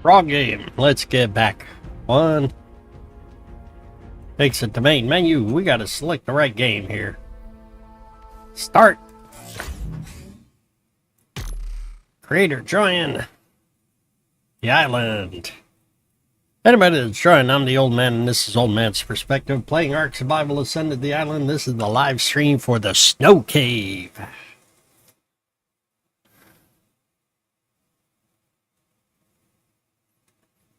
Wrong game. Let's get back. One. Exit the main menu. We gotta select the right game here. Start. Creator join. The island. Anybody that's joined, I'm the old man, and this is Old Man's Perspective. Playing Ark Survival Ascended the island. This is the live stream for the Snow Cave.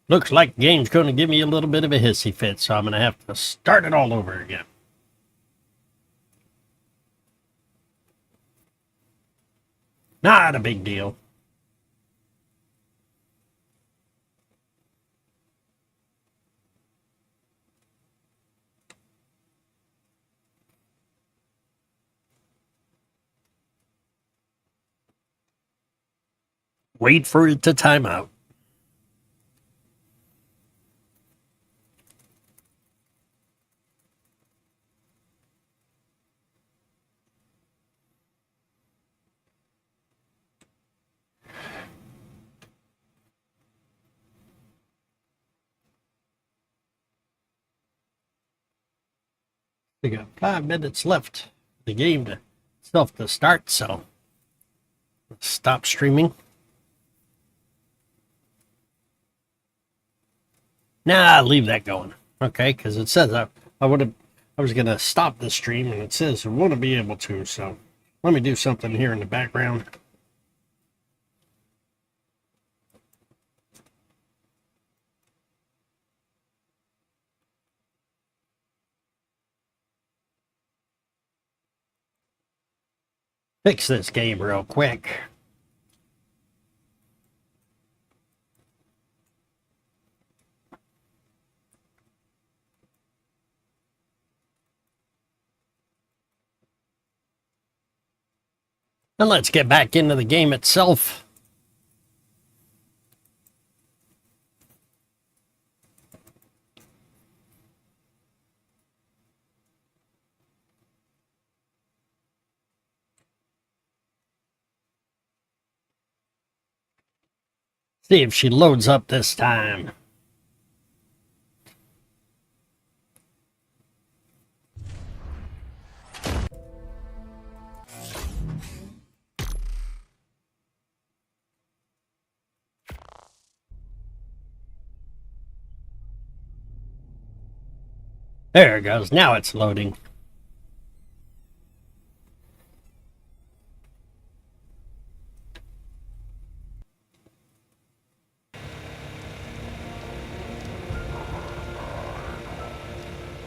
Looks like the game's going to give me a little bit of a hissy fit, so I'm going to have to start it all over again. Not a big deal. Wait for it to time out. We got 5 minutes left. The game itself to start, so let's stop streaming. Nah, leave that going. Okay, because it says I was gonna stop the stream, and it says I want to be able to. So let me do something here in the background. Fix this game real quick. And let's get back into the game itself. See if she loads up this time. There it goes. Now it's loading.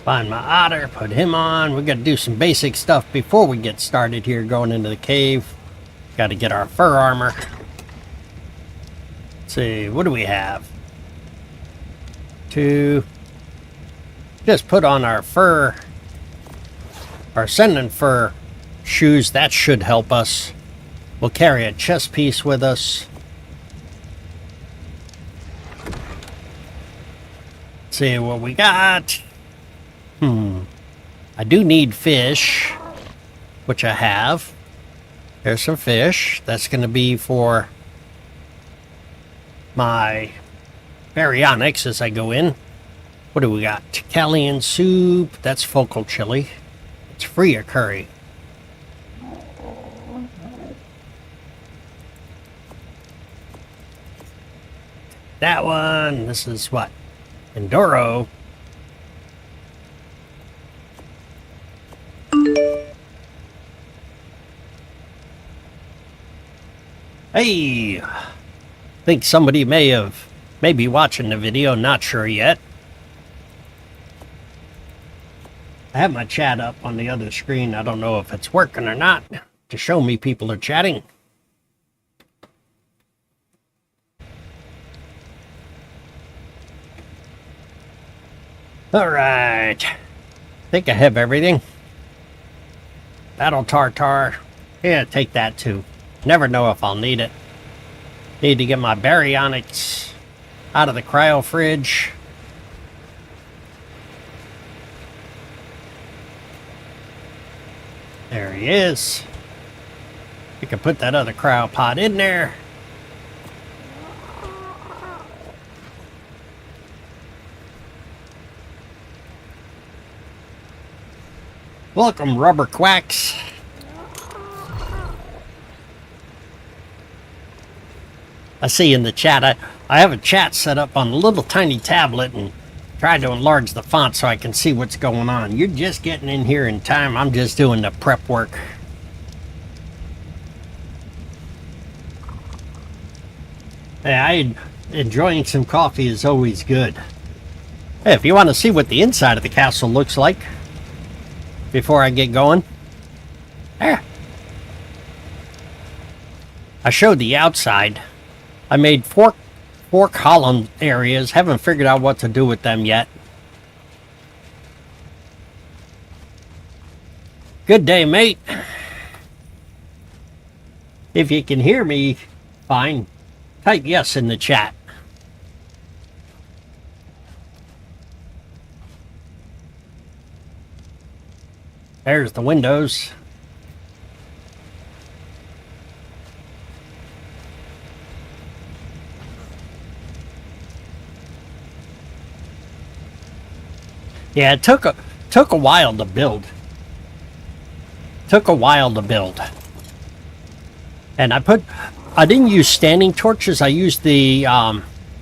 Find my otter, put him on. We got to do some basic stuff before we get started here going into the cave. Got to get our fur armor. Let's see, what do we have? 2. Just put on our fur, our Ascendant fur shoes. That should help us. We'll carry a chest piece with us. Let's see what we got. I do need fish, which I have. There's some fish. That's going to be for my Baryonyx as I go in. What do we got? Calien soup. That's focal chili. It's free of curry. That one. This is what? Enduro. Hey, I think somebody may be watching the video, not sure yet. I have my chat up on the other screen. I don't know if it's working or not to show me people are chatting. All right, I think I have everything. Battle tartar. Yeah, take that too. Never know if I'll need it. Need to get my Baryonyx out of the cryo fridge. There he is. We can put that other cryo pod in there. Welcome, rubber quacks. I see in the chat, I have a chat set up on a little tiny tablet and tried to enlarge the font so I can see what's going on. You're just getting in here in time. I'm just doing the prep work. Hey, enjoying some coffee is always good. Hey, if you want to see what the inside of the castle looks like before I get going, there. I showed the outside. I made four column areas. Haven't figured out what to do with them yet. Good day, mate. If you can hear me fine, type yes in the chat. There's the windows. Yeah, it took a while to build. And I didn't use standing torches. I used the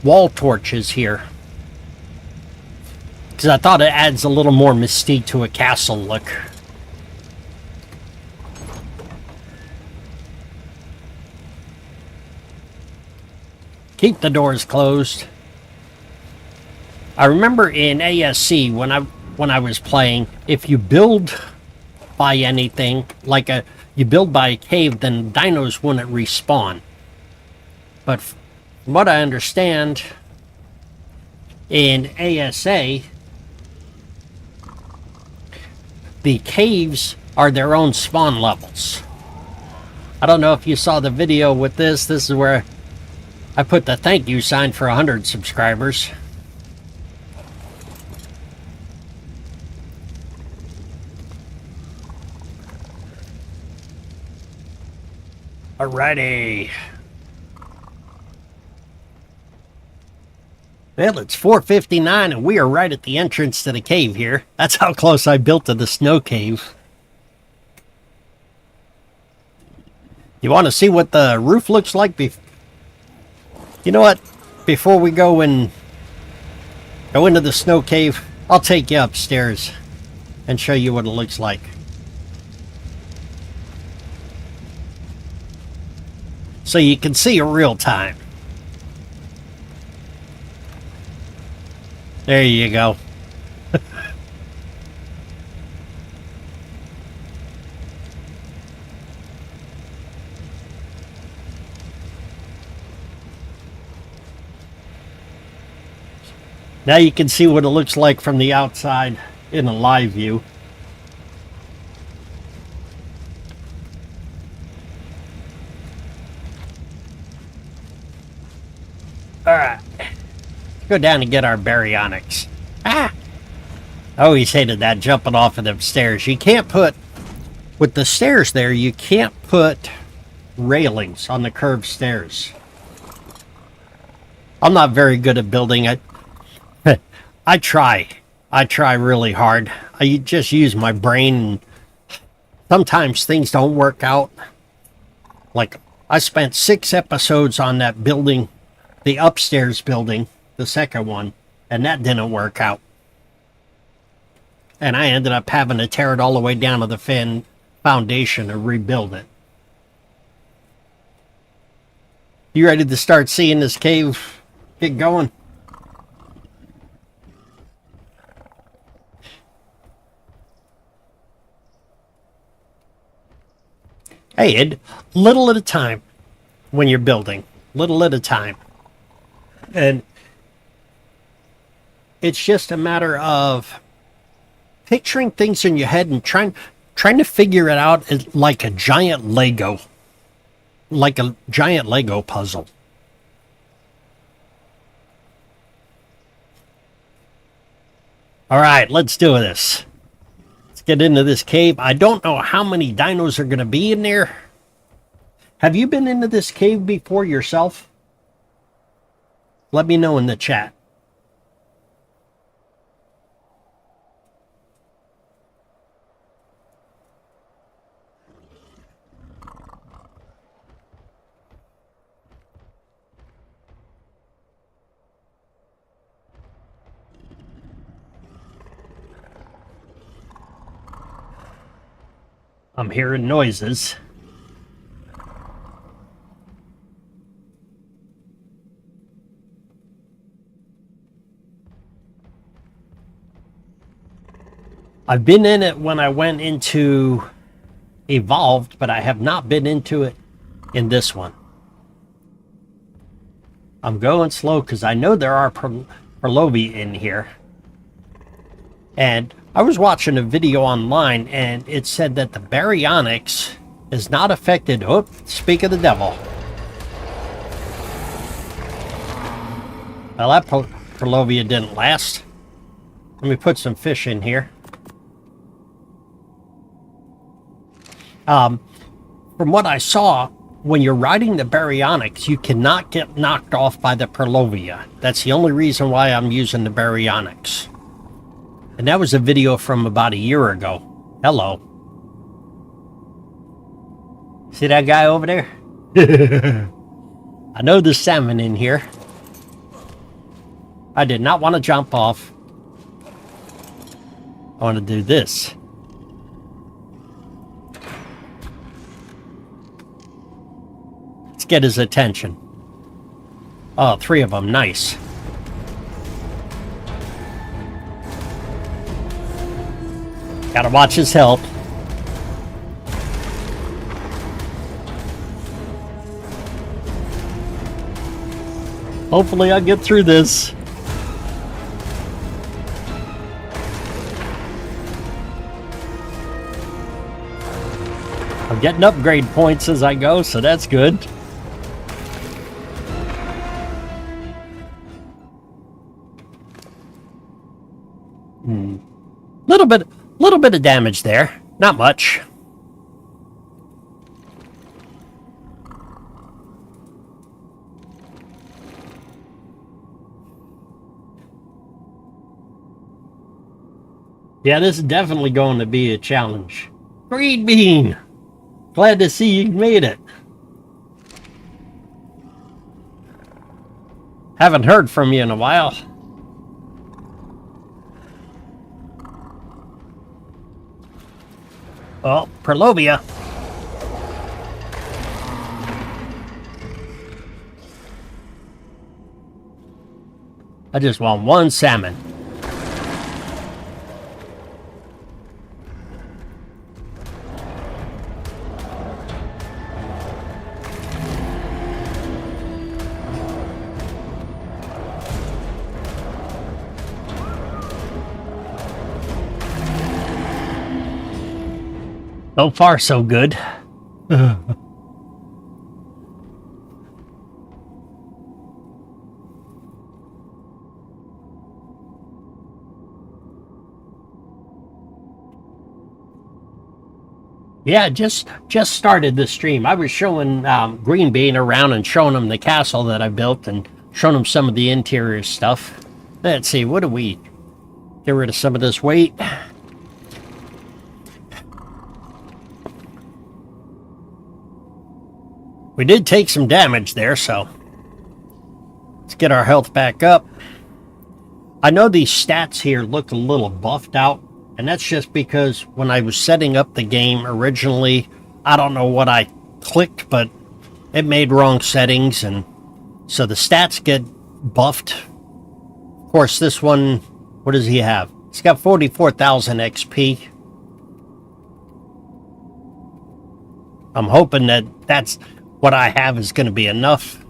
wall torches here because I thought it adds a little more mystique to a castle look. Keep the doors closed. I remember in ASC when I was playing, if you build by anything, like you build by a cave, then dinos wouldn't respawn. But from what I understand, in ASA, the caves are their own spawn levels. I don't know if you saw the video with this. This is where I put the thank you sign for 100 subscribers. Alrighty. Well, it's 4:59 and we are right at the entrance to the cave here. That's how close I built to the snow cave. You want to see what the roof looks like? You know what? Before we go into the snow cave, I'll take you upstairs and show you what it looks like. So you can see it real time. There you go. Now you can see what it looks like from the outside in a live view. Alright. Go down and get our Baryonyx. Ah! I always hated that, jumping off of them stairs. You can't put... With the stairs there, you can't put railings on the curved stairs. I'm not very good at building it. I try really hard. I just use my brain, and sometimes things don't work out. Like, I spent 6 episodes on that building, the upstairs building, the second one, and that didn't work out. And I ended up having to tear it all the way down to the foundation and rebuild it. You ready to start seeing this cave get going? Hey, Ed, little at a time when you're building. Little at a time. And it's just a matter of picturing things in your head and trying to figure it out as like a giant Lego. Like a giant Lego puzzle. Alright, let's do this. Get into this cave. I don't know how many dinos are going to be in there. Have you been into this cave before yourself? Let me know in the chat. I'm hearing noises. I've been in it when I went into Evolved, but I have not been into it in this one. I'm going slow because I know there are Purlovia in here. And I was watching a video online and it said that the Baryonyx is not affected. Oh, speak of the devil. Well, that Purlovia didn't last. Let me put some fish in here. From what I saw, when you're riding the Baryonyx, you cannot get knocked off by the Purlovia. That's the only reason why I'm using the Baryonyx. And that was a video from about a year ago. Hello. See that guy over there? I know there's salmon in here. I did not want to jump off. I want to do this. Let's get his attention. Oh, 3 of them. Nice. Gotta watch his health. Hopefully I'll get through this. I'm getting upgrade points as I go, so that's good. Little bit of damage there. Not much. Yeah, this is definitely going to be a challenge. Green bean! Glad to see you made it. Haven't heard from you in a while. Oh, Purlovia. I just want 1 salmon. So far, so good. Yeah, just started the stream. I was showing Green Bean around and showing him the castle that I built and showing him some of the interior stuff. Let's see, what do we... Get rid of some of this weight. We did take some damage there, so let's get our health back up. I know these stats here look a little buffed out, and that's just because when I was setting up the game originally, I don't know what I clicked, but it made wrong settings, and so the stats get buffed. Of course, this one, what does he have? He's got 44,000 XP. I'm hoping that that's what I have is going to be enough.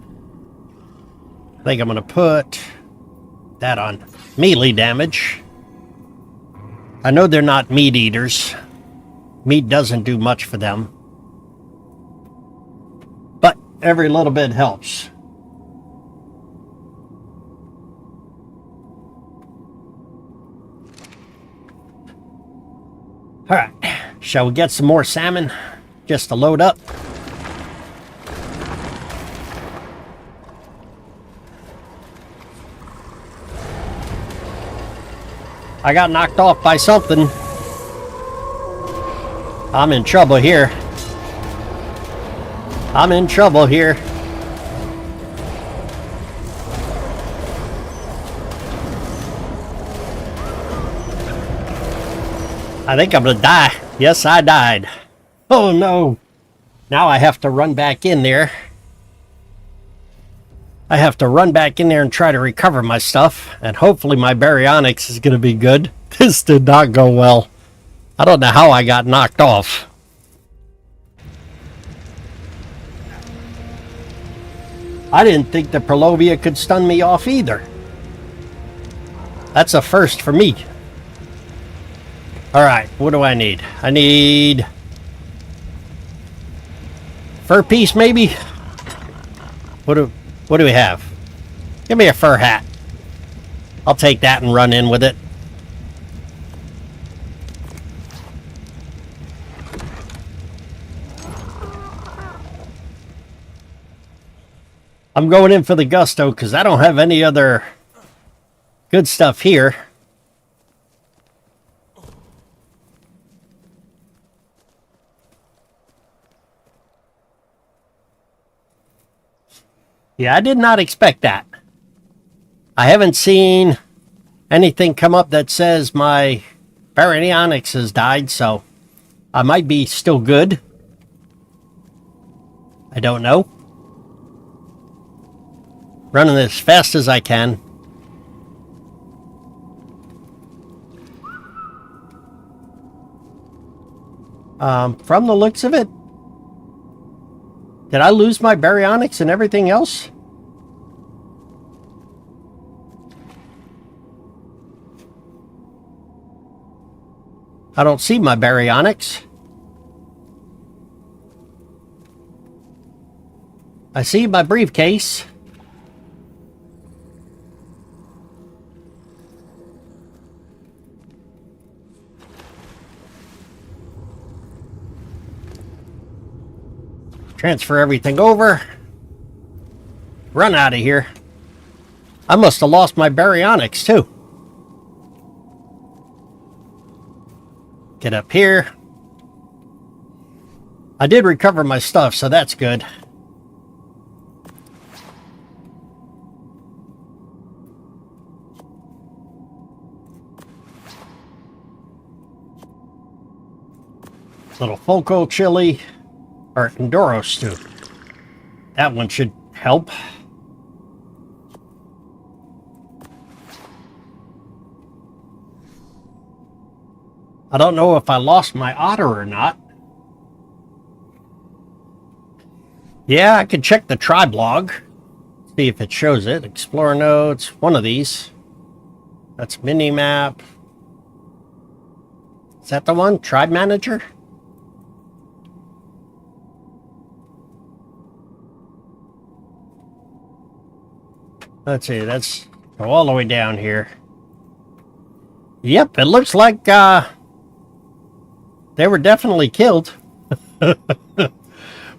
I think I'm going to put that on melee damage. I know they're not meat eaters. Meat doesn't do much for them. But every little bit helps. Alright, shall we get some more salmon just to load up? I got knocked off by something. I'm in trouble here. I'm in trouble here. I think I'm gonna die. Yes, I died. Oh no! Now I have to run back in there. I have to run back in there and try to recover my stuff. And hopefully my Baryonyx is going to be good. This did not go well. I don't know how I got knocked off. I didn't think the Purlovia could stun me off either. That's a first for me. Alright, what do I need? I need... fur piece, maybe? What do we have? Give me a fur hat. I'll take that and run in with it. I'm going in for the gusto because I don't have any other good stuff here. Yeah, I did not expect that. I haven't seen anything come up that says my Baryonyx has died, so I might be still good. I don't know. Running as fast as I can. From the looks of it, did I lose my Baryonyx and everything else? I don't see my Baryonyx. I see my briefcase. Transfer everything over. Run out of here. I must have lost my Baryonyx too. Get up here. I did recover my stuff, so that's good. Little Foco chili. Or Enduro stew. That one should help. I don't know if I lost my otter or not. Yeah, I could check the tribe log. See if it shows it. Explore notes. One of these. That's mini-map. Is that the one? Tribe manager? Let's see, let's go all the way down here. Yep, it looks like they were definitely killed.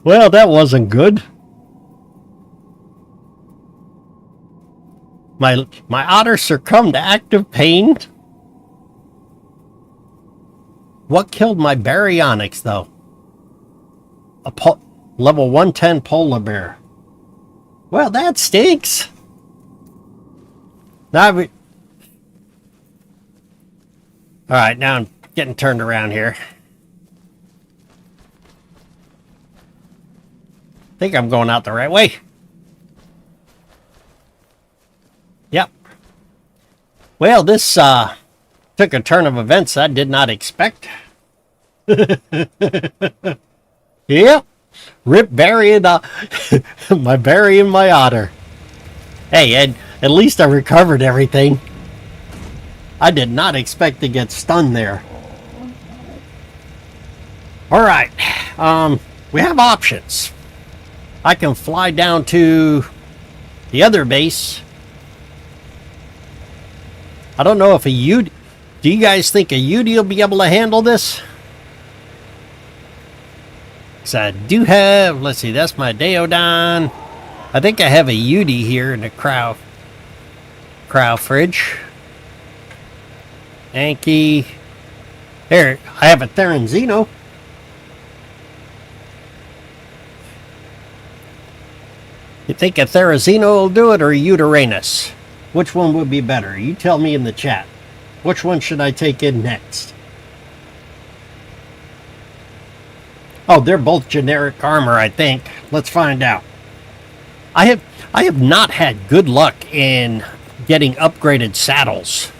Well, that wasn't good. My otter succumbed to active pain. What killed my Baryonyx, though? A level 110 polar bear. Well, that stinks. Now Alright, now I'm getting turned around here. I think I'm going out the right way. Yep. Well, this took a turn of events I did not expect. Yep. Rip Barry and my Barry and my otter. Hey, at least I recovered everything. I did not expect to get stunned there. Alright. We have options. I can fly down to the other base. I don't know if a Yeti... Do you guys think a Yeti will be able to handle this? So I do have... Let's see, that's my Deodon. I think I have a Yeti here in the crow fridge. Anki. There, I have a Theranzino. You think a Theranzino will do it or a Uranus? Which one would be better? You tell me in the chat. Which one should I take in next? Oh, they're both generic armor, I think. Let's find out. I have not had good luck in getting upgraded saddles.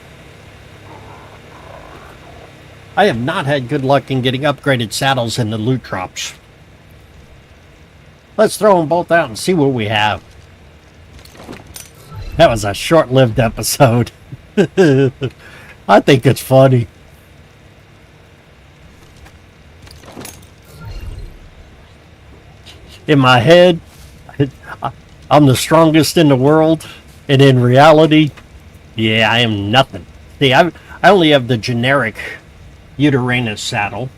I have not had good luck in getting upgraded saddles in the loot drops. Let's throw them both out and see what we have. That was a short-lived episode. I think it's funny. In my head, I'm the strongest in the world, and in reality, yeah, I am nothing. See, I only have the generic Uranus saddle.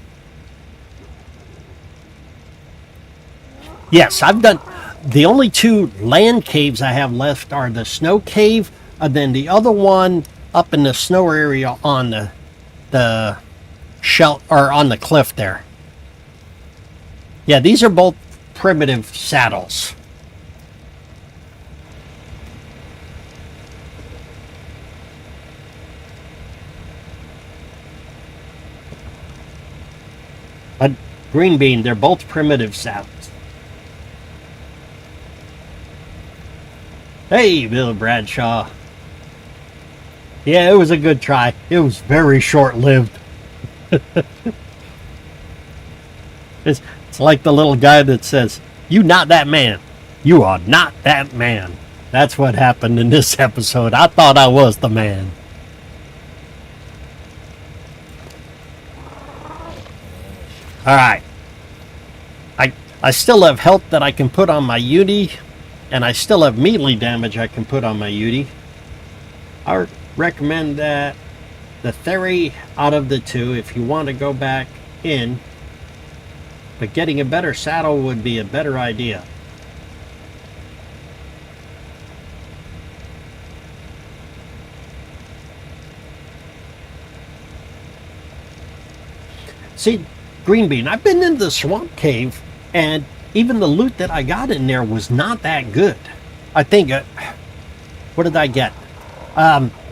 Yes, I've done... The only two land caves I have left are the snow cave, and then the other one up in the snow area on the shell, or on the cliff there. Yeah, these are both primitive saddles. But Green Bean, they're both primitive saddles. Hey, Bill Bradshaw. Yeah, it was a good try. It was very short-lived. It's like the little guy that says, "You not that man. You are not that man." That's what happened in this episode. I thought I was the man. Alright. I still have health that I can put on my Yeti, and I still have melee damage I can put on my Yeti. I would recommend that the Theory out of the two, if you want to go back in, but getting a better saddle would be a better idea. See, Green Bean, I've been in the swamp cave, and even the loot that I got in there was not that good. I think, what did I get?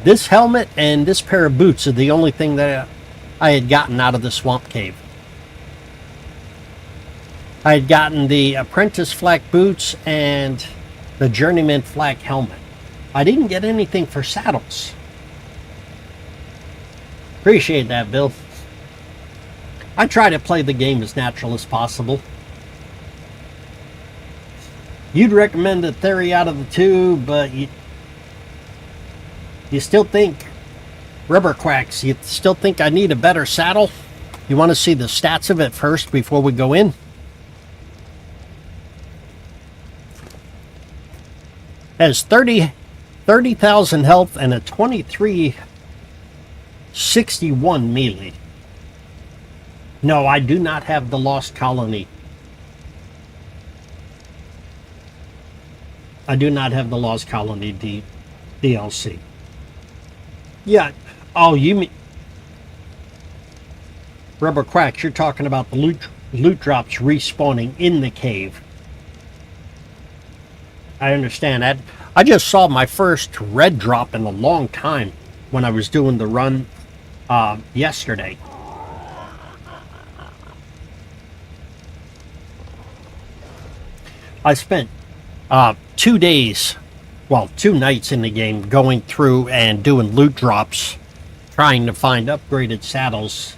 This helmet and this pair of boots are the only thing that I had gotten out of the swamp cave. I had gotten the apprentice flak boots and the journeyman flak helmet. I didn't get anything for saddles. Appreciate that, Bill. I try to play the game as natural as possible. You'd recommend the Theory out of the two, but you still think, Rubber Quacks, you still think I need a better saddle? You want to see the stats of it first before we go in? Has 30,000 health and a 2361 melee. No, I do not have the Lost Colony. I do not have the Lost Colony DLC. Yeah. Oh, you mean... Rubber Quacks, you're talking about the loot drops respawning in the cave. I understand that. I just saw my first red drop in a long time when I was doing the run yesterday. I spent 2 days, well, 2 nights in the game going through and doing loot drops, trying to find upgraded saddles.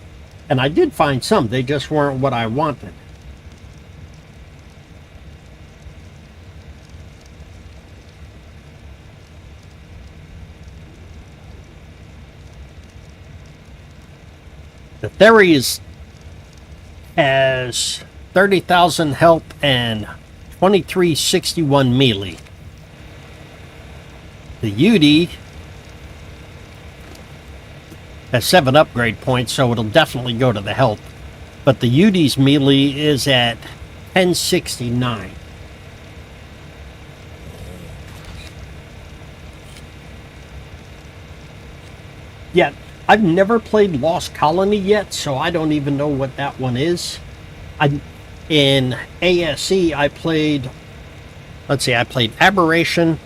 And I did find some, they just weren't what I wanted. The Theory has 30,000 health and 2361 melee. The Yeti has 7 upgrade points, so it'll definitely go to the health. But the Yeti's melee is at 1069. Yeah, I've never played Lost Colony yet, so I don't even know what that one is. In ASE, I played, let's see, I played Aberration,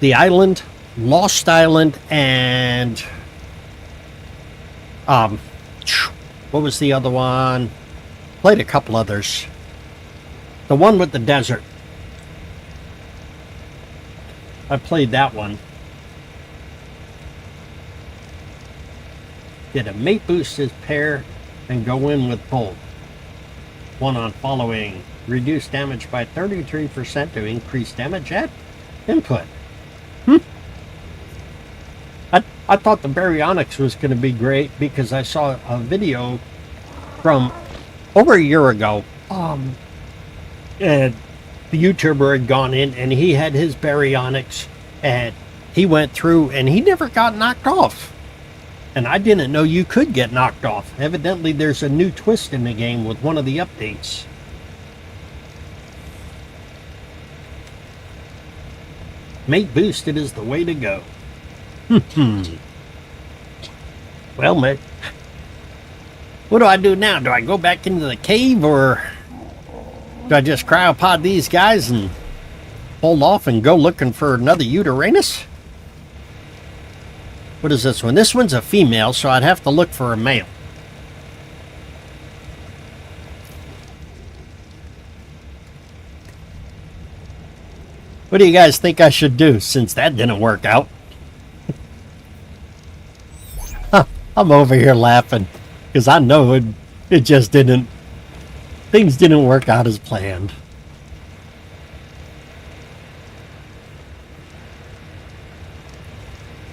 The Island, Lost Island, and what was the other one? played a couple others. The one with the desert. I played that one. Did a mate boost his pair and go in with bolt. One on following. Reduce damage by 33% to increase damage at input. I thought the Baryonyx was going to be great because I saw a video from over a year ago. And the YouTuber had gone in and he had his Baryonyx and he went through and he never got knocked off. And I didn't know you could get knocked off. Evidently there's a new twist in the game with one of the updates. Mate boosted is the way to go. Well, mate, what do I do now? Do I go back into the cave or do I just cryopod these guys and hold off and go looking for another Uranus? What is this one? This one's a female, so I'd have to look for a male. What do you guys think I should do since that didn't work out? I'm over here laughing because I know it just didn't. Things didn't work out as planned.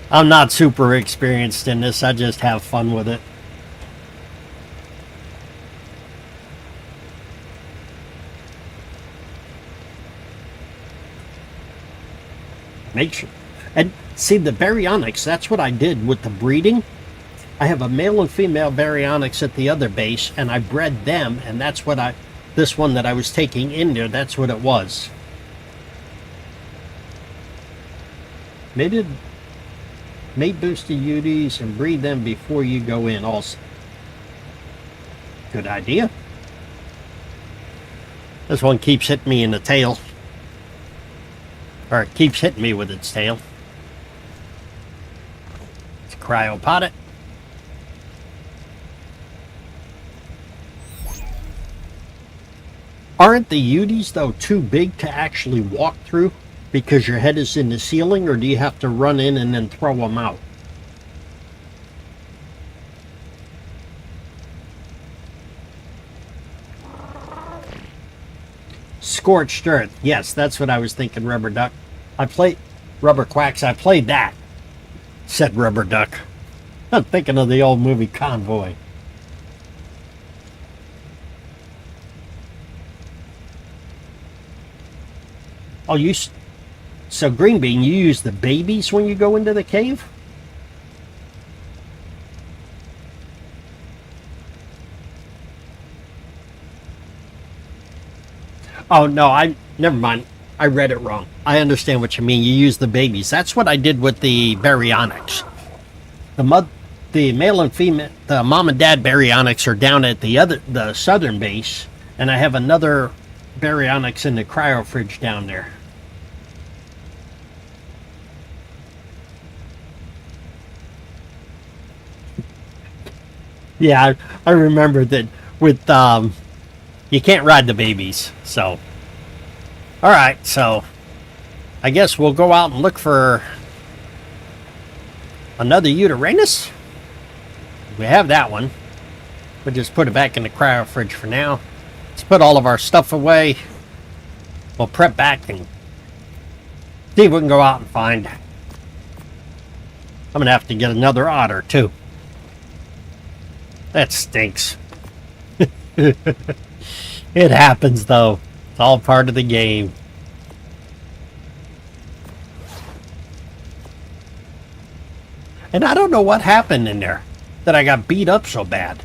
I'm not super experienced in this. I just have fun with it. Make sure. And see, the Baryonyx, that's what I did with the breeding. I have a male and female Baryonyx at the other base, and I bred them, and that's what this one that I was taking in there, that's what it was. Mate boost the Yetis and breed them before you go in also. Good idea. This one keeps hitting me in the tail. Or it keeps hitting me with its tail. Let's cryopod it. Aren't the Yetis, though, too big to actually walk through because your head is in the ceiling, or do you have to run in and then throw them out? Scorched Earth. Yes, that's what I was thinking, Rubber Duck. I played Rubber Quacks. I played that, said Rubber Duck. I'm thinking of the old movie Convoy. Oh, so Green Bean, you use the babies when you go into the cave? Oh, no, never mind. I read it wrong. I understand what you mean. You use the babies. That's what I did with the Baryonyx. The male and female, the mom and dad Baryonyx are down at the southern base, and I have another Baryonyx in the cryo fridge down there. Yeah, I remember that with, you can't ride the babies, so. Alright, so I guess we'll go out and look for another Uranus. We have that one. We'll just put it back in the cryo fridge for now. Let's put all of our stuff away. We'll prep back and see if we can go out and find. I'm going to have to get another otter, too. That stinks. It happens, though. It's all part of the game. And I don't know what happened in there that I got beat up so bad.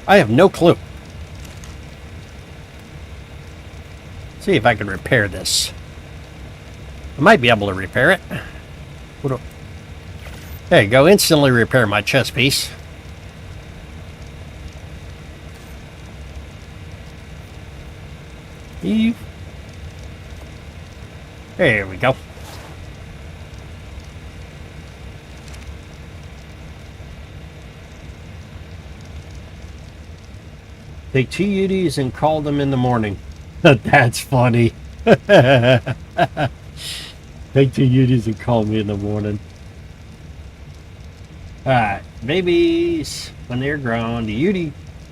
I have no clue. See if I can repair this. I might be able to repair it. There you go. Instantly repair my chest piece. There we go. Take 2 Yetis and call them in the morning. That's funny. Take 2 Yetis and call me in the morning. Alright, babies, when they're grown, the Yeti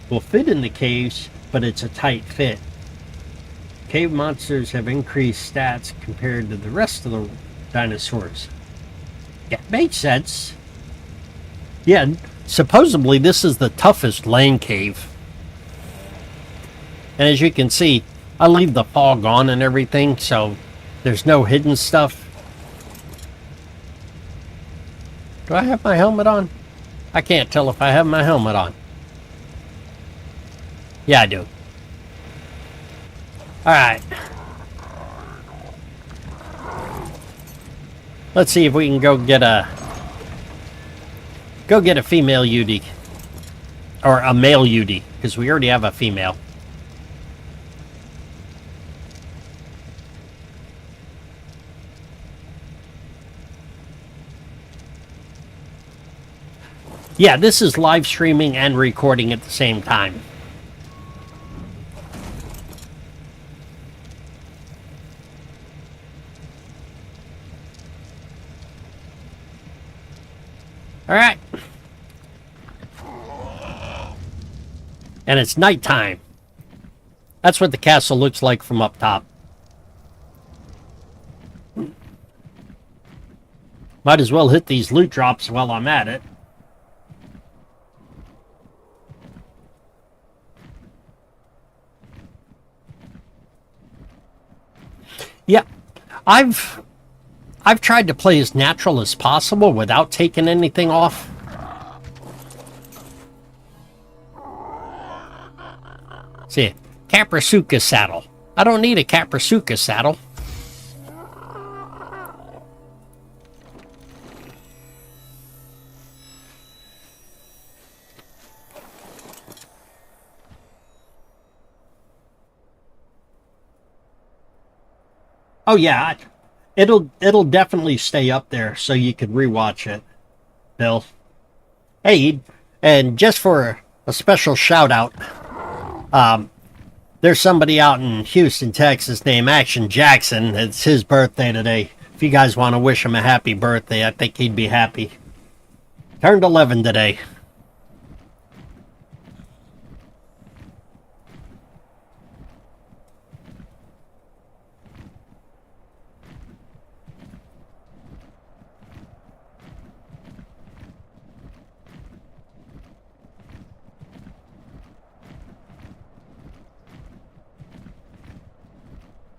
will fit in the caves, but it's a tight fit. Cave monsters have increased stats compared to the rest of the dinosaurs. Yeah, makes sense. Yeah, supposedly this is the toughest land cave. And as you can see, I leave the fog on and everything, so there's no hidden stuff. Do I have my helmet on? I can't tell if I have my helmet on. Yeah, I do. Alright. Let's see if we can go get a female Yeti. Or a male Yeti, because we already have a female. Yeah, this is live streaming and recording at the same time. All right. And it's nighttime. That's what the castle looks like from up top. Might as well hit these loot drops while I'm at it. Yeah, I've tried to play as natural as possible without taking anything off. See, Caprasuka saddle. I don't need a Caprasuka saddle. Oh yeah, it'll definitely stay up there so you could rewatch it, Bill. Hey, and just for a special shout out, there's somebody out in Houston, Texas named Action Jackson. It's his birthday today. If you guys want to wish him a happy birthday, I think he'd be happy. Turned 11 today.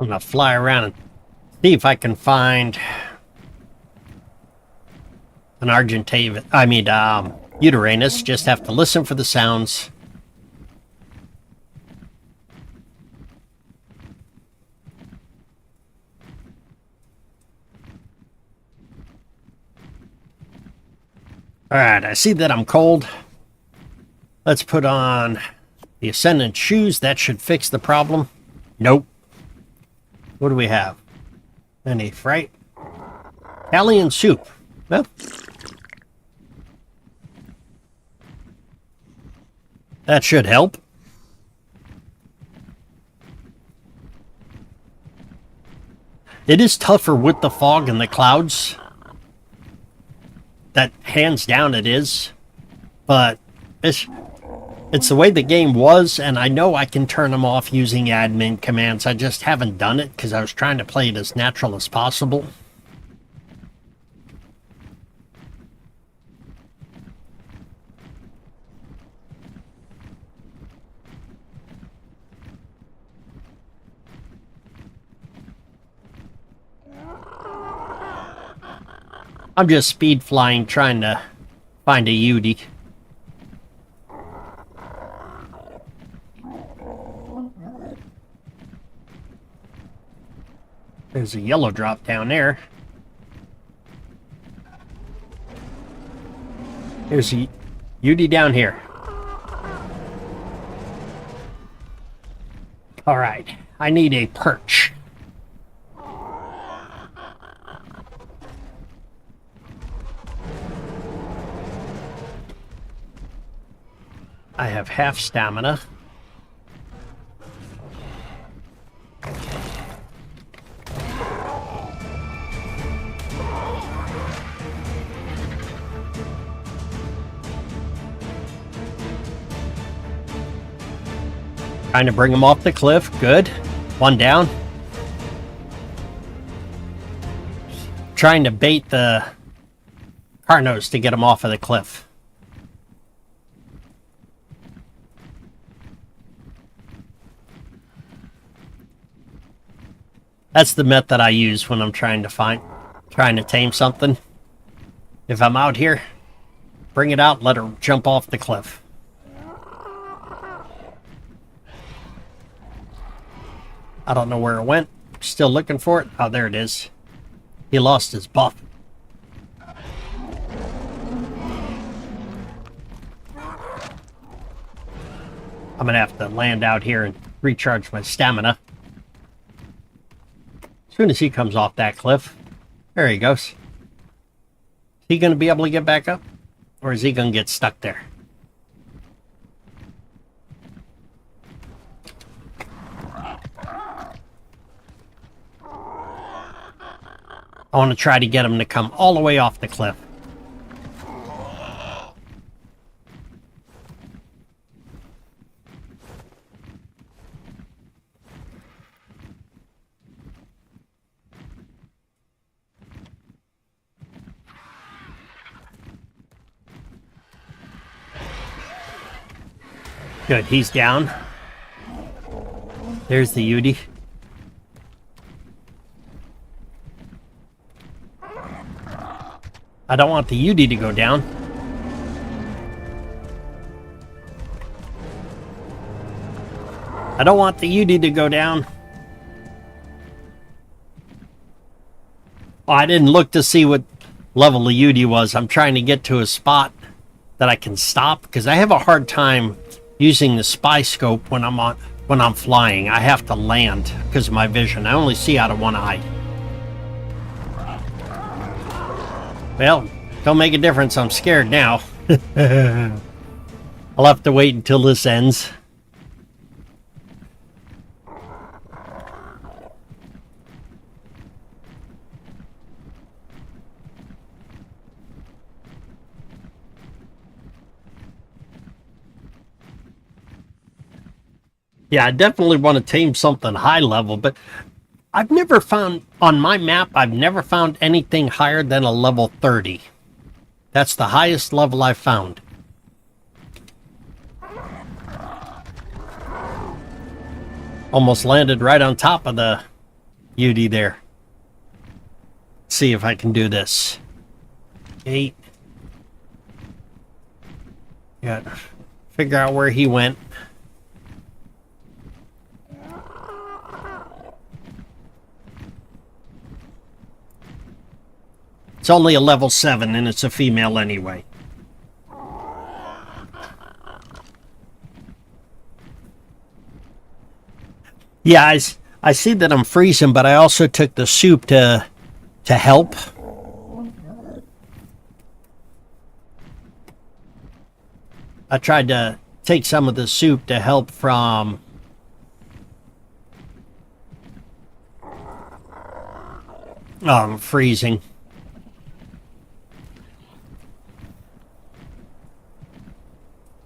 I'm gonna fly around and see if I can find an Uranus. Just have to listen for the sounds. Alright, I see that I'm cold. Let's put on the Ascendant shoes. That should fix the problem. Nope. What do we have? Any fright? Calien soup. Well, that should help. It is tougher with the fog and the clouds. That hands down it is. But it's the way the game was, and I know I can turn them off using admin commands. I just haven't done it because I was trying to play it as natural as possible. I'm just speed flying, trying to find a Yeti. There's a yellow drop down there. There's a Yeti down here. Alright, I need a perch. I have half stamina. Trying to bring him off the cliff. Good. One down. Trying to bait the Carnos to get him off of the cliff. That's the method I use when I'm trying to tame something. If I'm out here, bring it out, let her jump off the cliff. I don't know where it went. Still looking for it. Oh, there it is. He lost his buff. I'm going to have to land out here and recharge my stamina. As soon as he comes off that cliff. There he goes. Is he going to be able to get back up? Or is he going to get stuck there? I want to try to get him to come all the way off the cliff. Good, he's down. There's the Yeti. I don't want the Yeti to go down. I don't want the Yeti to go down. Oh, I didn't look to see what level the Yeti was. I'm trying to get to a spot that I can stop because I have a hard time using the spy scope when I'm flying. I have to land because of my vision. I only see out of one eye. Well, don't make a difference. I'm scared now. I'll have to wait until this ends. Yeah, I definitely want to tame something high level, but I've never found, on my map, I've never found anything higher than a level 30. That's the highest level I've found. Almost landed right on top of the Yeti there. Let's see if I can do this. 8. Got to figure out where he went. It's only a level 7 and it's a female anyway. Yeah, I see that I'm freezing, but I also took the soup to help. I tried to take some of the soup to help from freezing.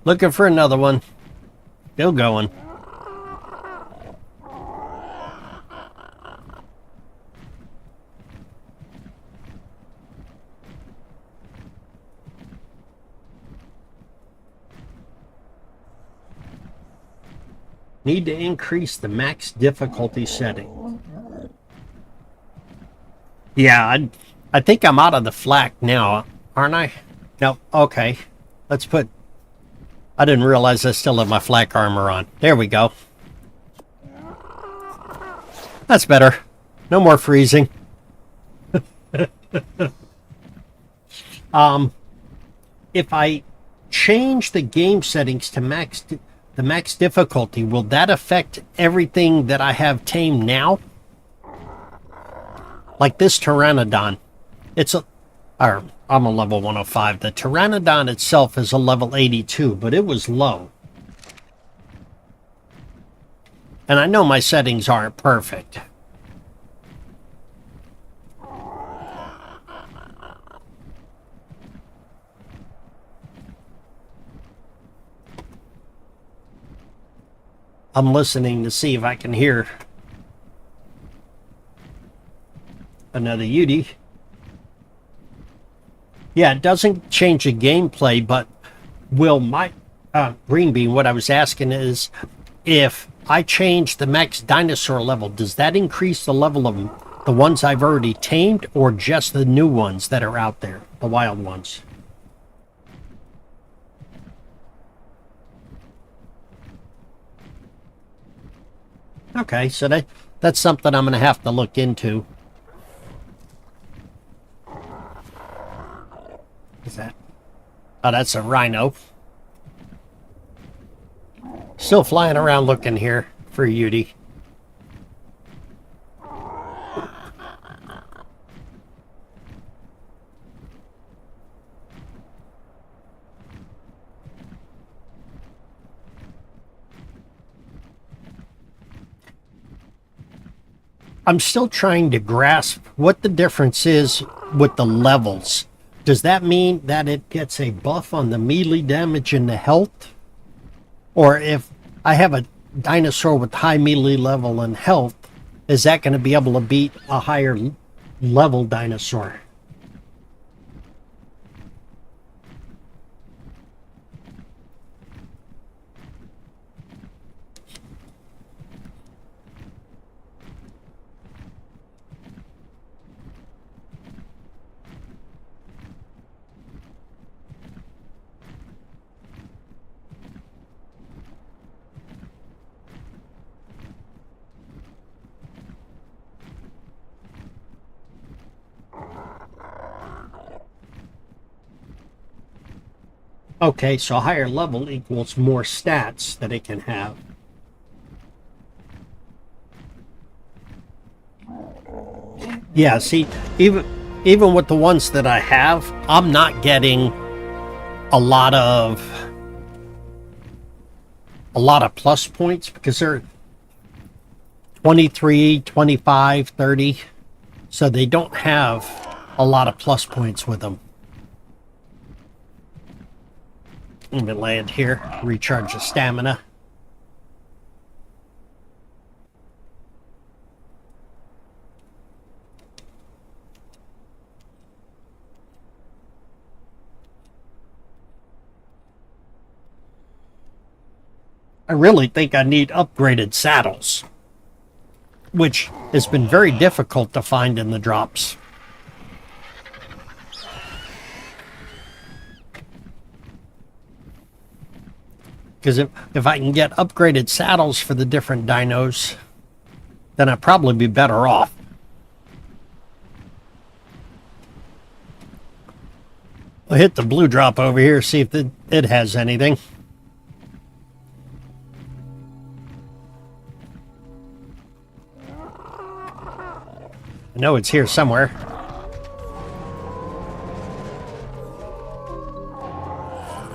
Looking for another one. Still going. Need to increase the max difficulty setting. Yeah, I think I'm out of the flak now, aren't I? No, okay. Let's put... I didn't realize I still have my flak armor on. There we go. That's better. No more freezing. If I change the game settings to the max difficulty, will that affect everything that I have tamed now? Like this Pteranodon. I'm a level 105. The Pteranodon itself is a level 82, but it was low. And I know my settings aren't perfect. I'm listening to see if I can hear another Yeti. Yeah, it doesn't change the gameplay, but will my Green Bean, what I was asking is, if I change the max dinosaur level, does that increase the level of the ones I've already tamed, or just the new ones that are out there, the wild ones? Okay, so that's something I'm going to have to look into. What's that? Oh, that's a rhino. Still flying around looking here for a Yeti. I'm still trying to grasp what the difference is with the levels. Does that mean that it gets a buff on the melee damage and the health? Or if I have a dinosaur with high melee level and health, is that going to be able to beat a higher level dinosaur? Okay, so higher level equals more stats that it can have. Yeah, see, even with the ones that I have, I'm not getting a lot of plus points because they're 23, 25, 30. So they don't have a lot of plus points with them. Let me land here, recharge the stamina. I really think I need upgraded saddles, which has been very difficult to find in the drops. Because if I can get upgraded saddles for the different dinos, then I'd probably be better off. I'll hit the blue drop over here, see if it has anything. I know it's here somewhere.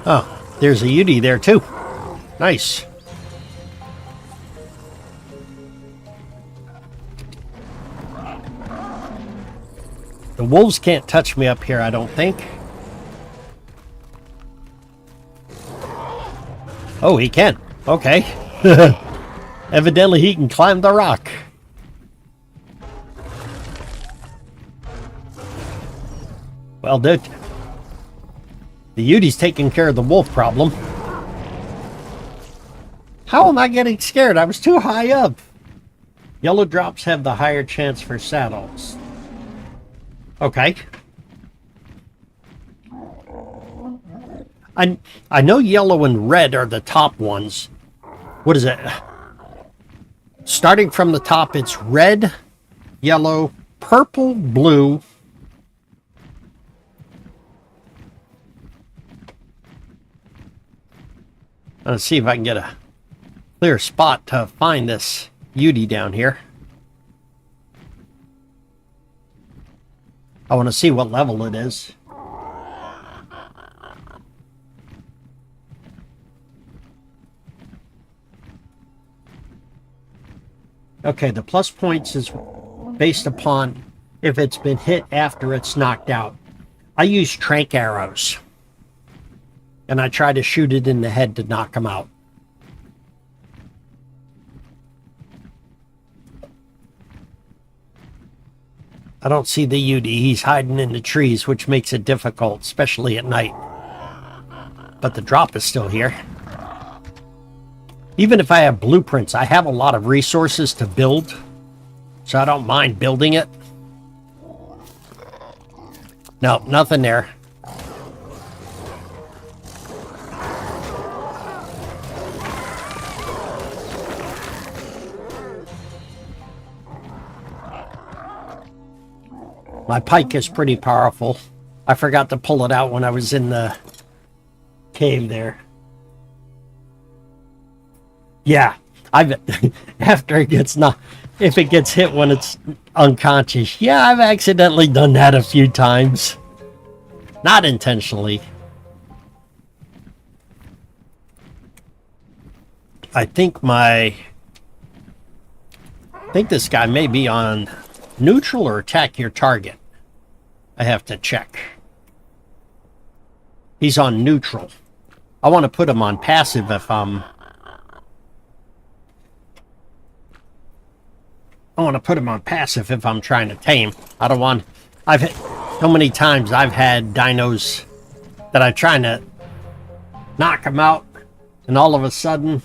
Oh, there's a Yeti there too. Nice. The wolves can't touch me up here, I don't think. Oh, he can. Okay. Evidently he can climb the rock. Well, the Yeti's taking care of the wolf problem. How am I getting scared? I was too high up. Yellow drops have the higher chance for saddles. Okay. I know yellow and red are the top ones. What is it? Starting from the top, it's red, yellow, purple, blue. Let's see if I can get a clear spot to find this Yeti down here. I want to see what level it is. Okay, the plus points is based upon if it's been hit after it's knocked out. I use trank arrows, and I try to shoot it in the head to knock them out. I don't see the Yeti. He's hiding in the trees, which makes it difficult, especially at night. But the drop is still here. Even if I have blueprints, I have a lot of resources to build, so I don't mind building it. No, nothing there. My pike is pretty powerful. I forgot to pull it out when I was in the cave there. Yeah, after it gets if it gets hit when it's unconscious. Yeah, I've accidentally done that a few times. Not intentionally. I think this guy may be on neutral or attack your target. I have to check. He's on neutral. I want to put him on passive if I want to put him on passive if I'm trying to tame. I don't want... How many times I've had dinos that I'm trying to knock them out, and all of a sudden...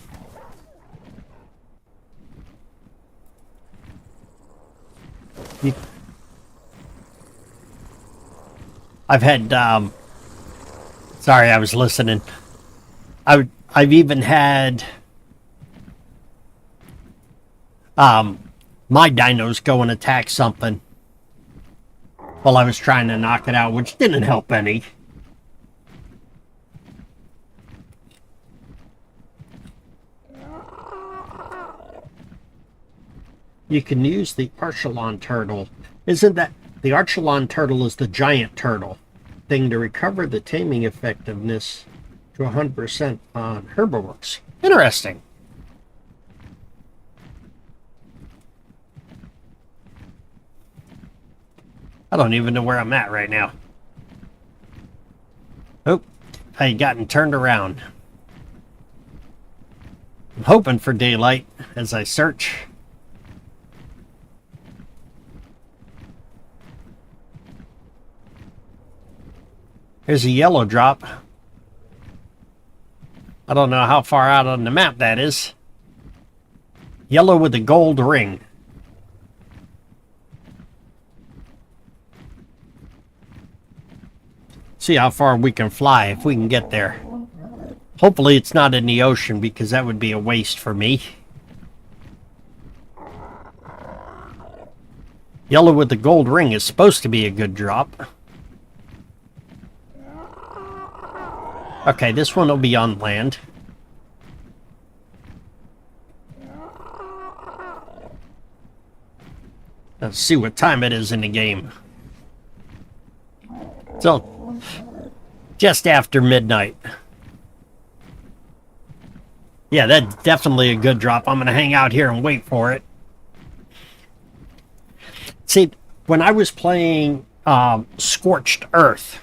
I've had... sorry, I was listening. I've even had... my dinos go and attack something while I was trying to knock it out, which didn't help any. You can use the Archelon turtle. Isn't that... The Archelon turtle is the giant turtle thing to recover the taming effectiveness to 100% on herbivores. Interesting. I don't even know where I'm at right now. Oh, I had gotten turned around. I'm hoping for daylight as I search. Here's a yellow drop. I don't know how far out on the map that is. Yellow with a gold ring. See how far we can fly if we can get there. Hopefully it's not in the ocean, because that would be a waste for me. Yellow with the gold ring is supposed to be a good drop. Okay, this one will be on land. Let's see what time it is in the game. So, just after midnight. Yeah, that's definitely a good drop. I'm going to hang out here and wait for it. See, when I was playing Scorched Earth,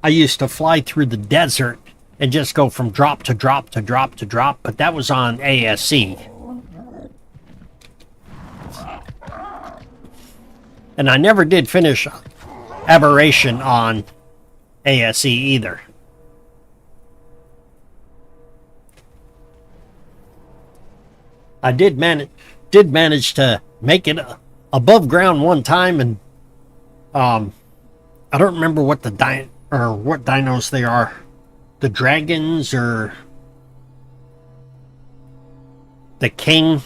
I used to fly through the desert and just go from drop to drop to drop to drop, but that was on ASE. And I never did finish Aberration on ASE either. I did manage to make it above ground one time, and I don't remember what what dinos they are. The dragons or the king,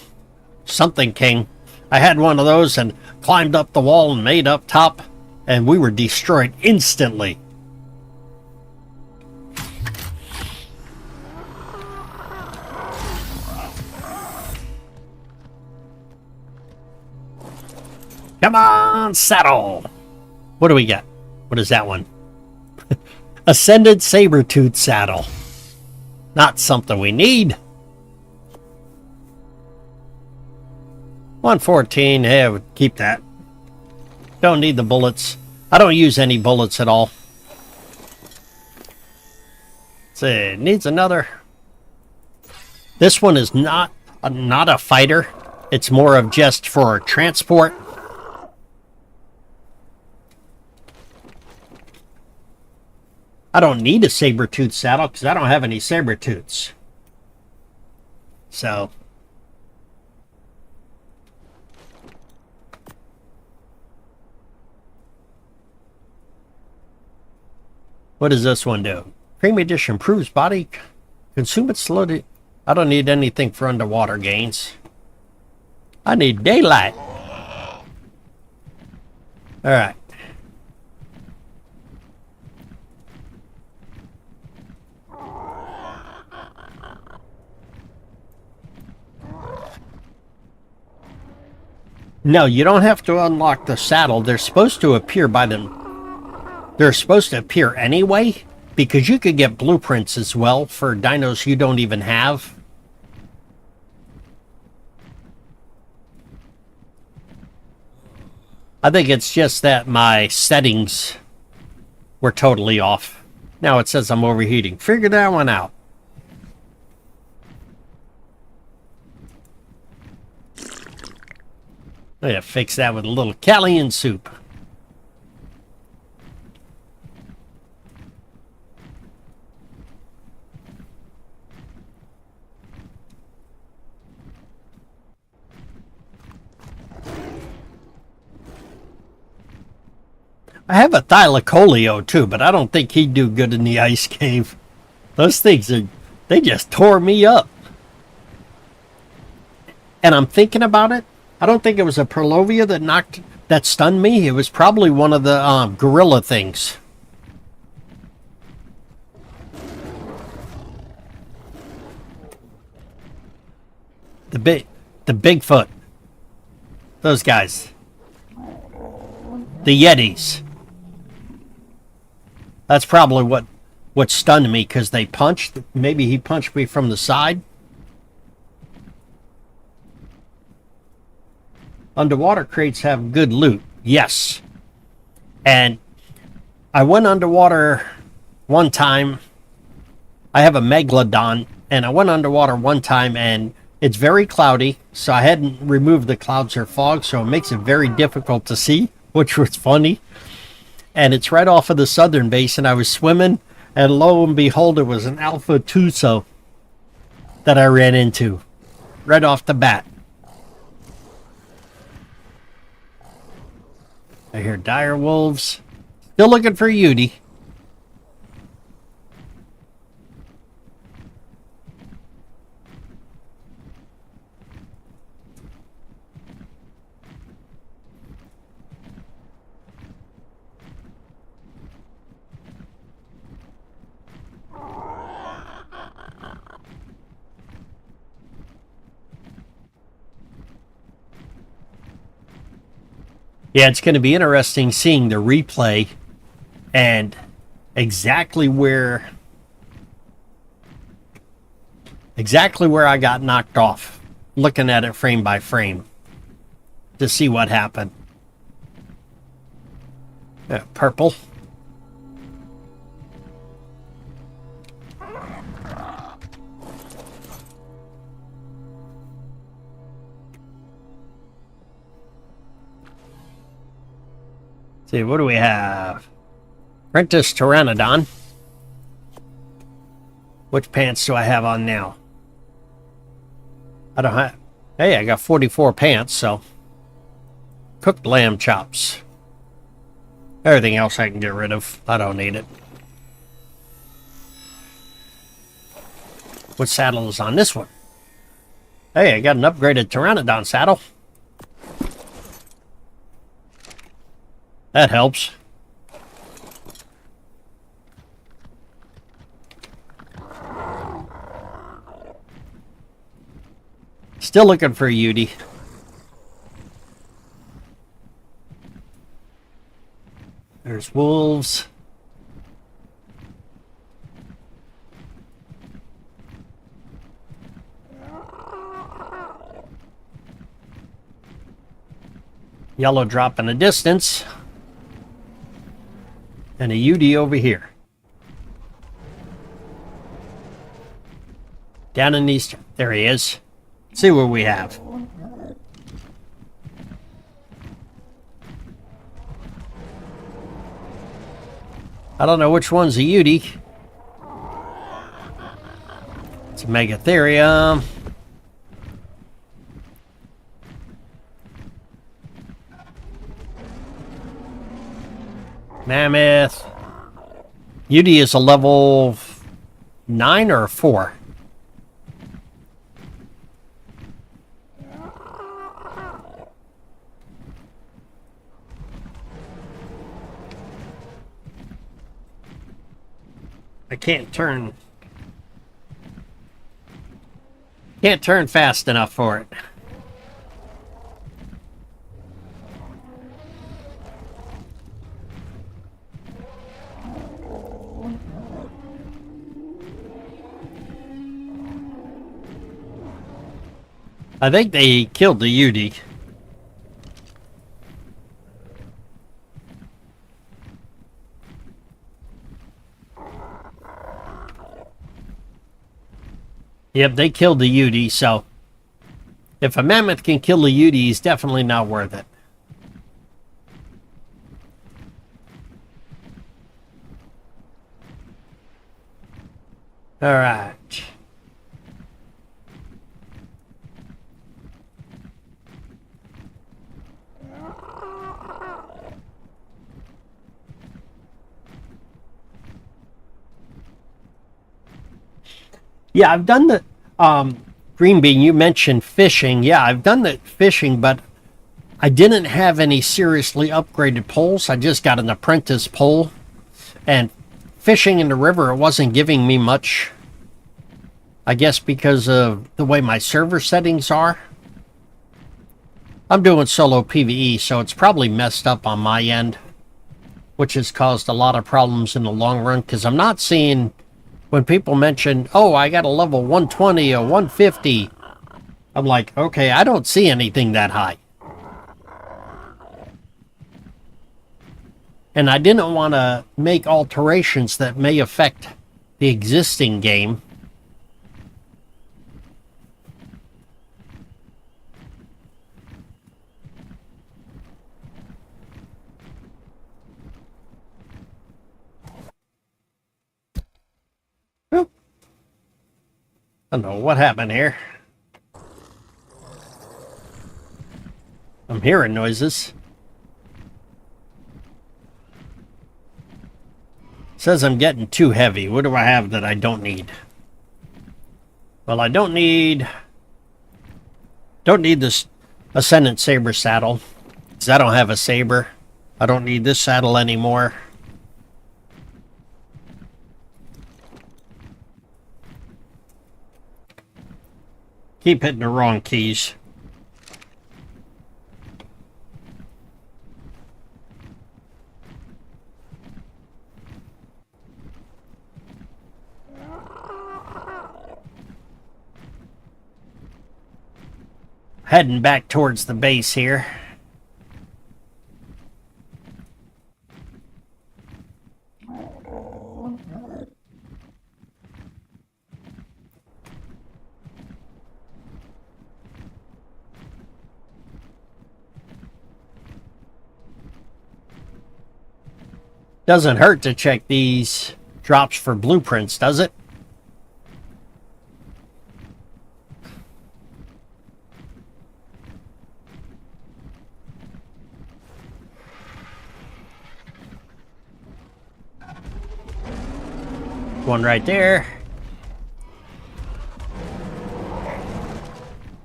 something king. I had one of those and climbed up the wall and made up top, and we were destroyed instantly. Come on, saddle! What do we got? What is that one? Ascended saber-tooth saddle. Not something we need. 114, hey, I would keep that. Don't need the bullets. I don't use any bullets at all. So it needs another. This one is not a fighter. It's more of just for transport. I don't need a saber-tooth saddle because I don't have any saber-tooths. So... what does this one do? Creamy dish improves body. Consume it slowly. I don't need anything for underwater gains. I need daylight. Alright. No, you don't have to unlock the saddle. They're supposed to appear by them. They're supposed to appear anyway, because you could get blueprints as well for dinos you don't even have. I think it's just that my settings were totally off. Now it says I'm overheating. Figure that one out. I'm gonna fix that with a little calien soup. I have a thylacoleo too, but I don't think he'd do good in the ice cave. Those things they just tore me up. And I'm thinking about it. I don't think it was a Purlovia that stunned me. It was probably one of the gorilla things. The Bigfoot. Those guys. The Yetis. That's probably what stunned me, because they punched. Maybe he punched me from the side. Underwater crates have good loot. Yes. And I went underwater one time. I have a megalodon, and I went underwater one time, and it's very cloudy, so I hadn't removed the clouds or fog, so it makes it very difficult to see, which was funny. And it's right off of the southern basin. I was swimming, and lo and behold, it was an alpha tuso that I ran into right off the bat. I hear dire wolves. Still looking for Yeti. Yeah, it's going to be interesting seeing the replay and exactly where I got knocked off, looking at it frame by frame to see what happened. Purple. See, what do we have? Apprentice Pteranodon. Which pants do I have on now? I don't have... Hey, I got 44 pants, so... Cooked lamb chops. Everything else I can get rid of. I don't need it. What saddle is on this one? Hey, I got an upgraded Pteranodon saddle. That helps. Still looking for a Yeti. There's wolves. Yellow drop in the distance. And a Yeti over here. Down in these... There he is. Let's see what we have. I don't know which one's a Yeti. It's a Megatherium. Mammoth. Yeti is a level 9 or 4? I can't turn fast enough for it. I think they killed the Yeti. Yep, they killed the Yeti, so if a mammoth can kill the Yeti, he's definitely not worth it. All right. Yeah, I've done the Green Bean, you mentioned fishing. Yeah, I've done the fishing, but I didn't have any seriously upgraded poles. I just got an apprentice pole, and fishing in the river, it wasn't giving me much. I guess because of the way my server settings are. I'm doing solo PvE, so it's probably messed up on my end, which has caused a lot of problems in the long run, because I'm not seeing, when people mention, oh, I got a level 120 or 150, I'm like, okay, I don't see anything that high. And I didn't want to make alterations that may affect the existing game. I don't know what happened here. I'm hearing noises. Says I'm getting too heavy. What do I have that I don't need? Well, I don't need this Ascendant Saber saddle, because I don't have a saber. I don't need this saddle anymore. Keep hitting the wrong keys. Heading back towards the base here. Doesn't hurt to check these drops for blueprints, does it? One right there.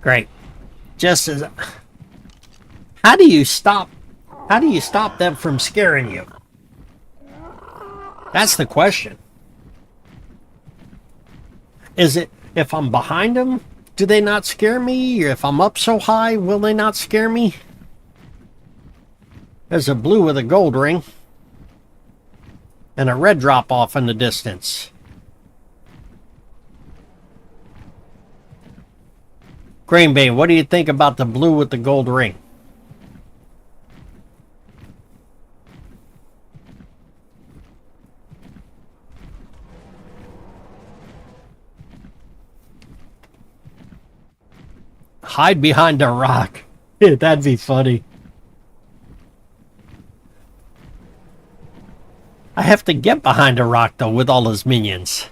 Great. Just as... How do you stop them from scaring you? That's the question. Is it if I'm behind them, do they not scare me? Or if I'm up so high, will they not scare me? There's a blue with a gold ring. And a red drop off in the distance. Green Bean, what do you think about the blue with the gold ring? Hide behind a rock. That'd be funny. I have to get behind a rock, though, with all his minions.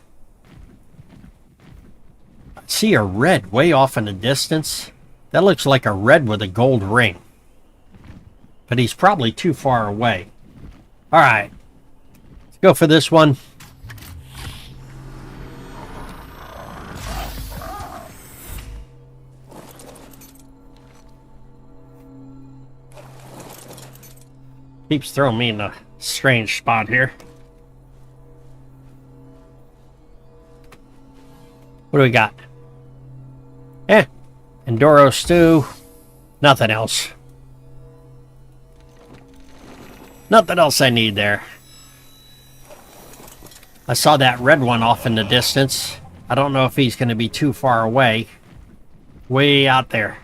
I see a red way off in the distance. That looks like a red with a gold ring. But he's probably too far away. Alright. Let's go for this one. Keeps throwing me in a strange spot here. What do we got? Enduro stew. Nothing else. Nothing else I need there. I saw that red one off in the distance. I don't know if he's going to be too far away. Way out there.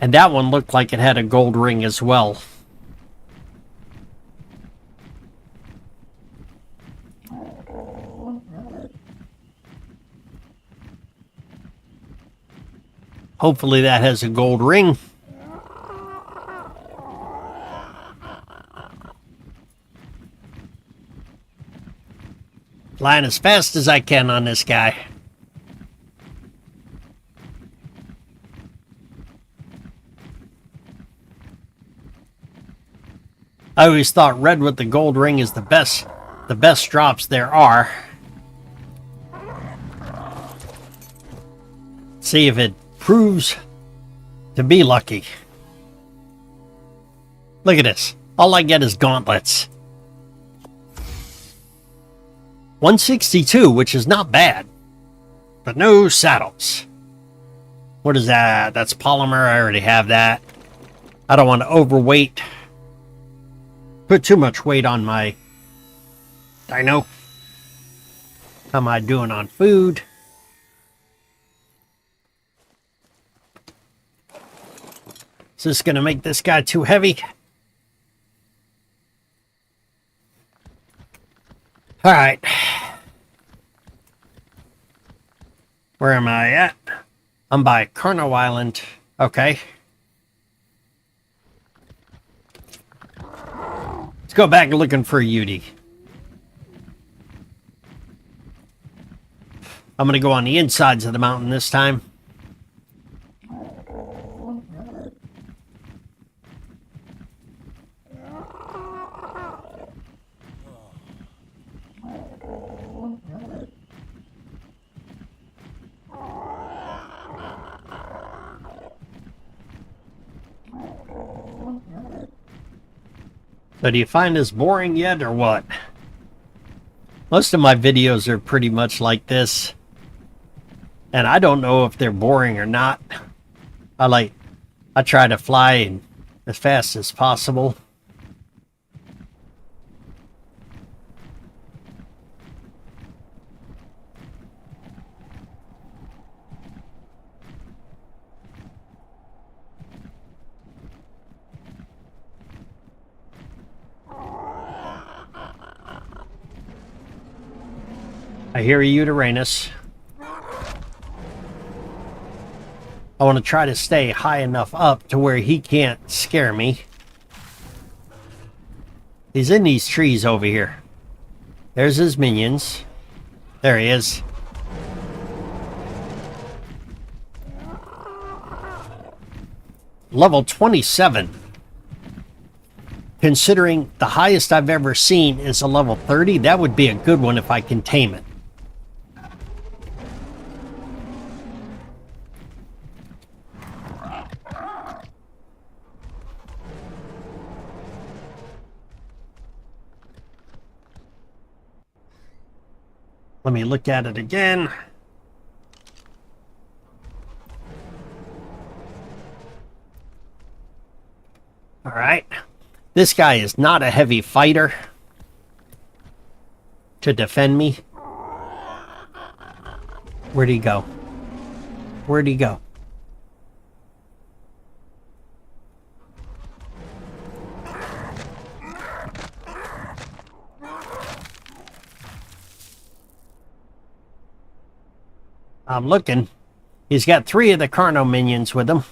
And that one looked like it had a gold ring as well. Hopefully that has a gold ring. Flying as fast as I can on this guy. I always thought red with the gold ring is the best drops there are. See if it proves to be lucky. Look at this. All I get is gauntlets. 162, which is not bad. But no saddles. What is that? That's polymer. I already have that. I don't want to overweight. Put too much weight on my dino. How am I doing on food? Is this going to make this guy too heavy? Alright. Where am I at? I'm by Carno Island. Okay. Let's go back looking for a Yeti. I'm going to go on the insides of the mountain this time. So do you find this boring yet, or what? Most of my videos are pretty much like this. And I don't know if they're boring or not. I try to fly as fast as possible. I hear a Uranus. I want to try to stay high enough up to where he can't scare me. He's in these trees over here. There's his minions. There he is. Level 27. Considering the highest I've ever seen is a level 30, that would be a good one if I can tame it. Let me look at it again. All right. This guy is not a heavy fighter to defend me. Where'd he go? Where'd he go? I'm looking. He's got 3 of the Carno minions with him.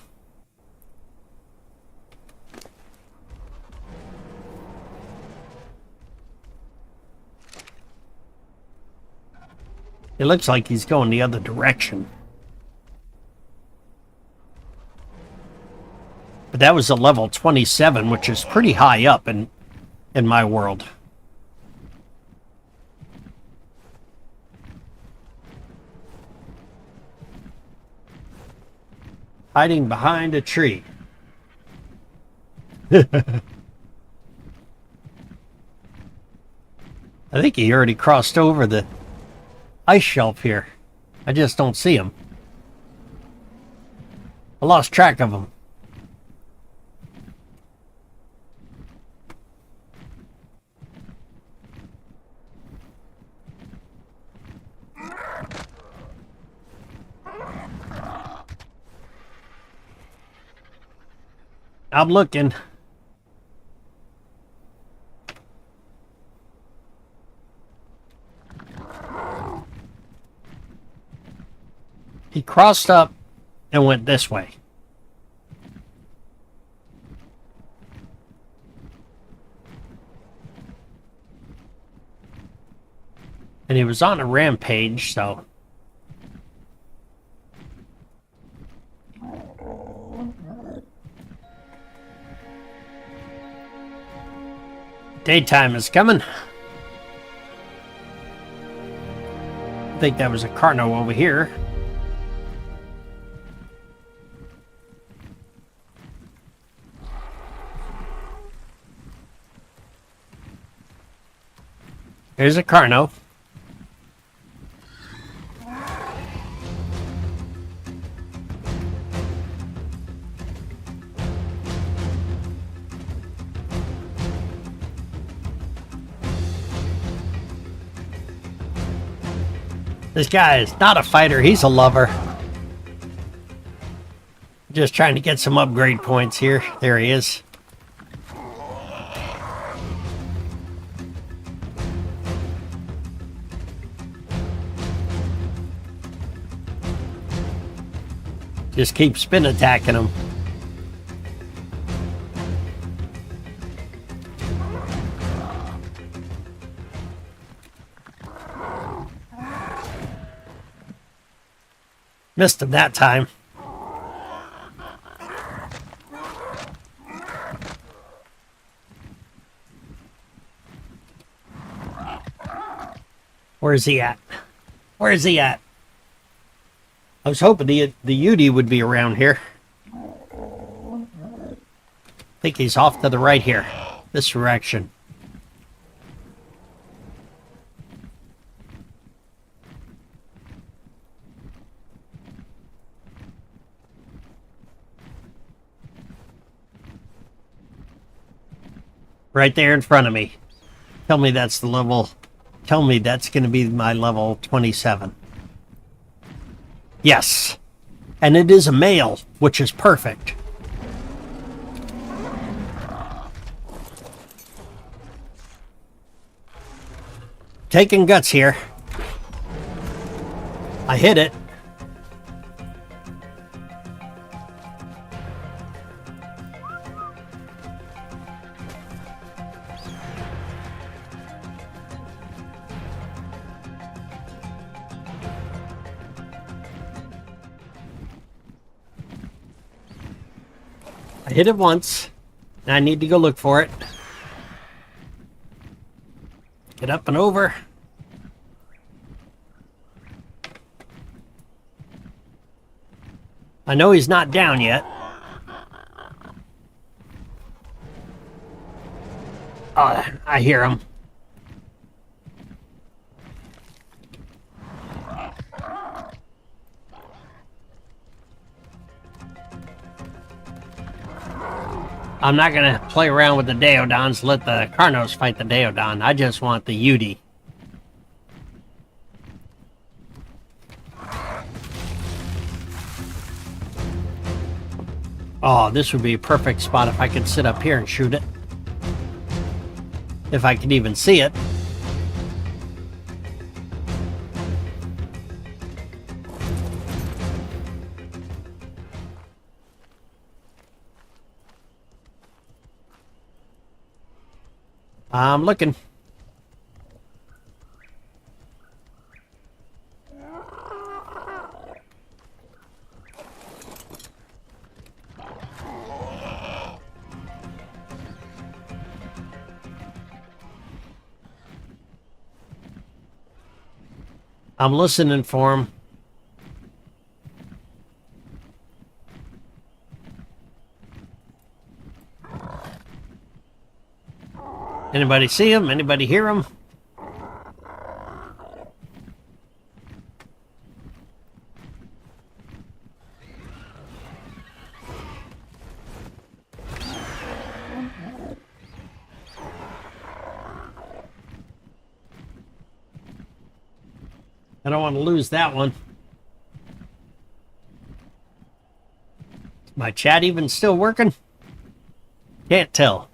It looks like he's going the other direction. But that was a level 27, which is pretty high up in my world. Hiding behind a tree. I think he already crossed over the ice shelf here. I just don't see him. I lost track of him. I'm looking. He crossed up and went this way. And he was on a rampage, so... Daytime is coming. I think that was a Carno over here. Here's a Carno. This guy is not a fighter, he's a lover. Just trying to get some upgrade points here. There he is. Just keep spin attacking him. Missed him that time. Where is he at? Where is he at? I was hoping the Yeti would be around here. I think he's off to the right here. This direction. Right there in front of me. Tell me that's the level. Tell me that's going to be my level 27. Yes. And it is a male, which is perfect. Taking guts here. I hit it. I hit it once. Now I need to go look for it. Get up and over. I know he's not down yet. Oh, I hear him. I'm not going to play around with the Daeodons, let the Carnos fight the Daeodon. I just want the Yeti. Oh, this would be a perfect spot if I could sit up here and shoot it. If I could even see it. I'm looking. I'm listening for him. Anybody see him? Anybody hear him? I don't want to lose that one. Is my chat even still working? Can't tell.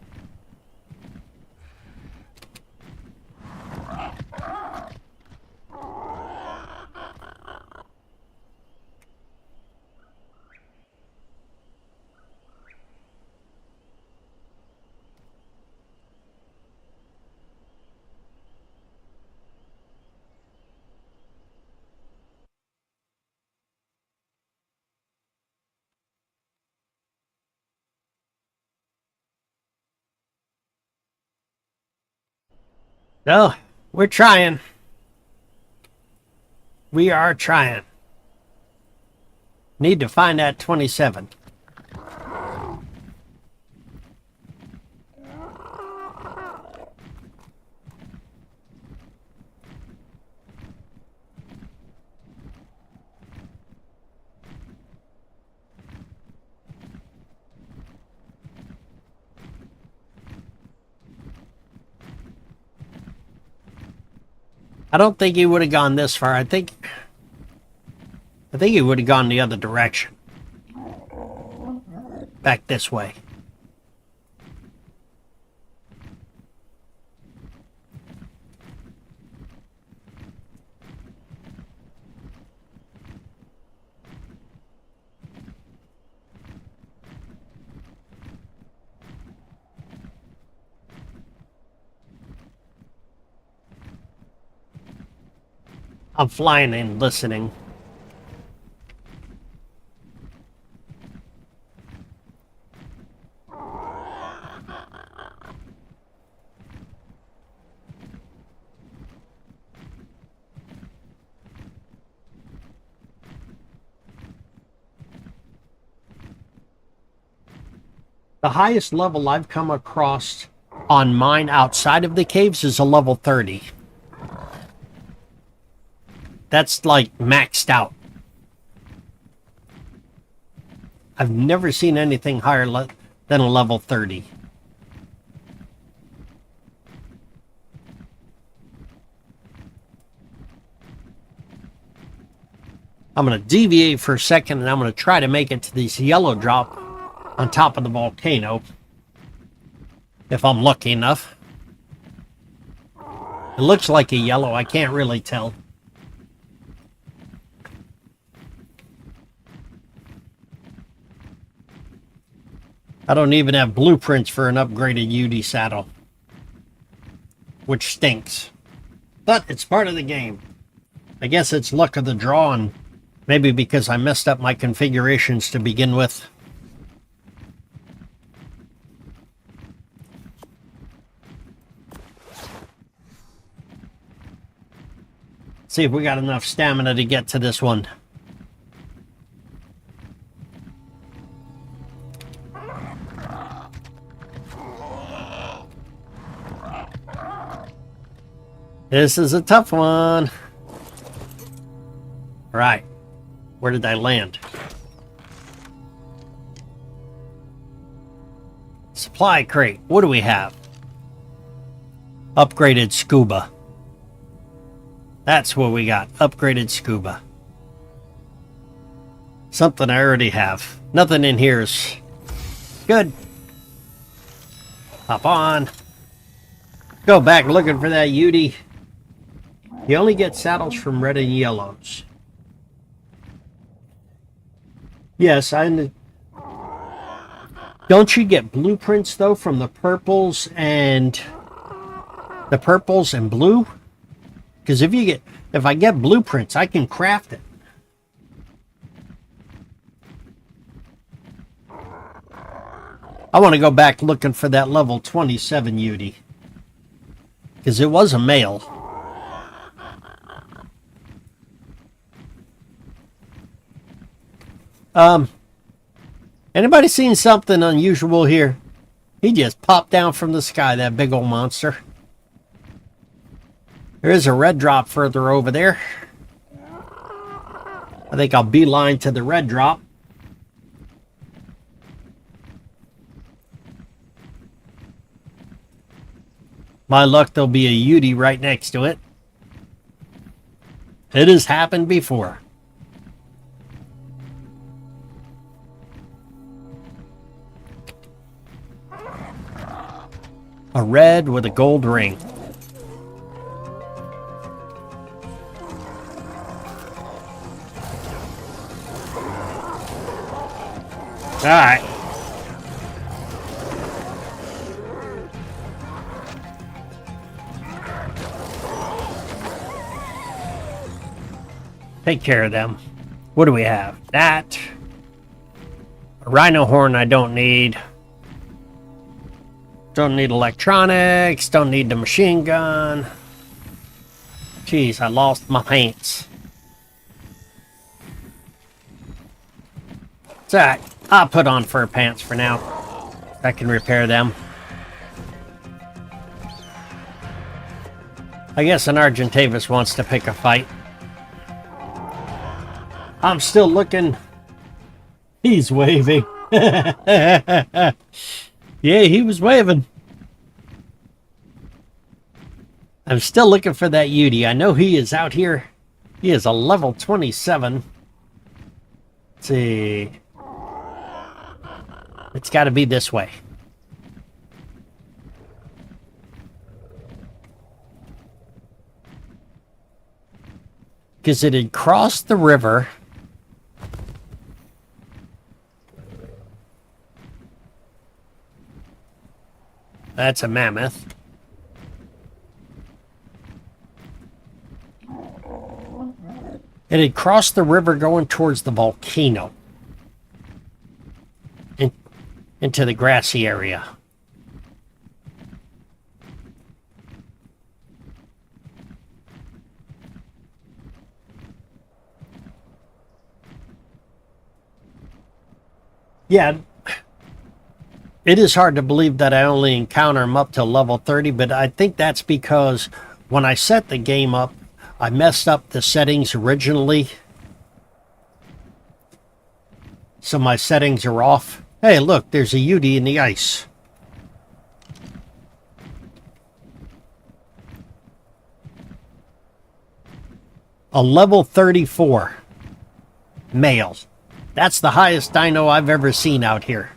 No, we're trying. We are trying. Need to find that 27. I don't think he would have gone this far. I think he would have gone the other direction. Back this way. I'm flying and listening. The highest level I've come across on mine outside of the caves is a level 30. That's like maxed out. I've never seen anything higher than a level 30. I'm going to deviate for a second and I'm going to try to make it to this yellow drop on top of the volcano. If I'm lucky enough. It looks like a yellow. I can't really tell. I don't even have blueprints for an upgraded Yeti saddle. Which stinks. But it's part of the game. I guess it's luck of the draw, and maybe because I messed up my configurations to begin with. See if we got enough stamina to get to this one. This is a tough one. All right. Where did I land? Supply crate. What do we have? Upgraded scuba. That's what we got. Upgraded scuba. Something I already have. Nothing in here is good. Hop on. Go back looking for that Yeti. You only get saddles from red and yellows. Yes, I... Don't you get blueprints, though, from the purples and... The purples and blue? Because if I get blueprints, I can craft it. I want to go back looking for that level 27 Yeti. Because it was a male. Anybody seen something unusual here? He just popped down from the sky, that big old monster. There is a red drop further over there. I think I'll beeline to the red drop. My luck, there'll be a Yeti right next to it. It has happened before. A red with a gold ring. All right. Take care of them. What do we have? That. A rhino horn I don't need. Don't need electronics. Don't need the machine gun. Jeez, I lost my pants. It's alright. I'll put on fur pants for now. I can repair them. I guess an Argentavis wants to pick a fight. I'm still looking. He's waving. Yeah, he was waving. I'm still looking for that Yeti. I know he is out here. He is a level 27. Let's see. It's got to be this way. Because it had crossed the river. That's a mammoth. It had crossed the river going towards the volcano. Into the grassy area. Yeah, it is hard to believe that I only encounter them up to level 30, but I think that's because when I set the game up, I messed up the settings originally. So my settings are off. Hey, look, there's a Yeti in the ice. A level 34 male. That's the highest dino I've ever seen out here.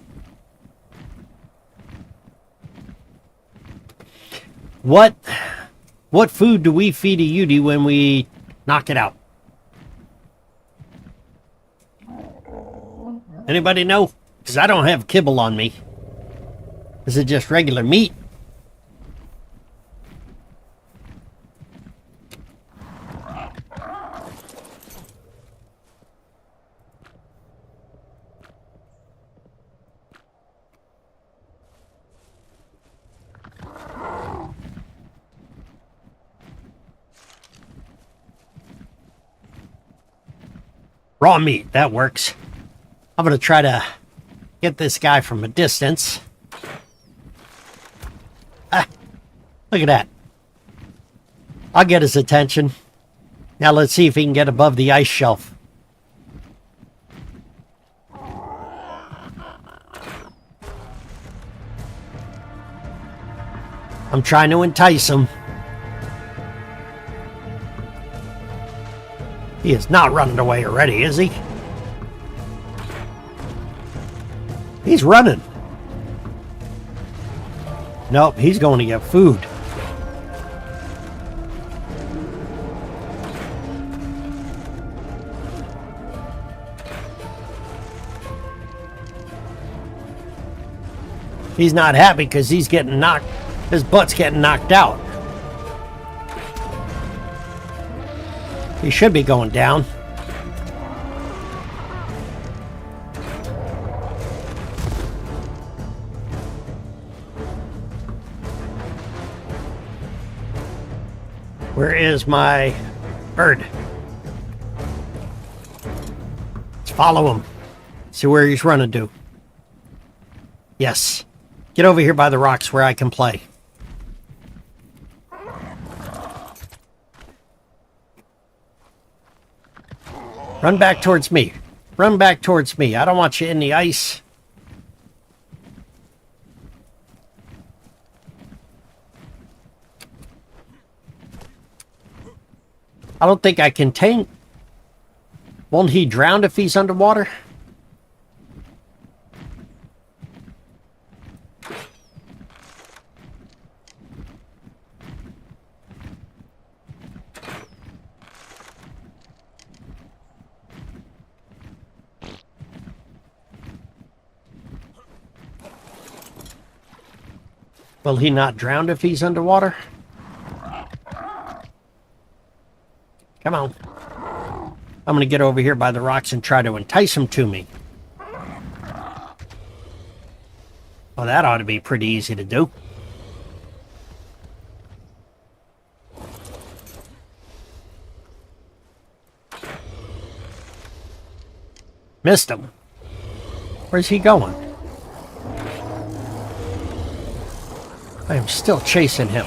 What food do we feed a Yeti when we knock it out? Anybody know? Because I don't have kibble on me. Is it just regular meat? Raw meat, that works. I'm going to try to get this guy from a distance. Ah, look at that. I'll get his attention. Now let's see if he can get above the ice shelf. I'm trying to entice him. He is not running away already, is he? He's running. Nope, he's going to get food. He's not happy because he's getting knocked. His butt's getting knocked out. He should be going down. Where is my bird? Let's follow him. See where he's running to. Yes. Get over here by the rocks where I can play. Run back towards me. Run back towards me. I don't want you in the ice. I don't think I can tank. Won't he drown if he's underwater? Will he not drown if he's underwater? Come on. I'm going to get over here by the rocks and try to entice him to me. Well, that ought to be pretty easy to do. Missed him. Where's he going? I am still chasing him.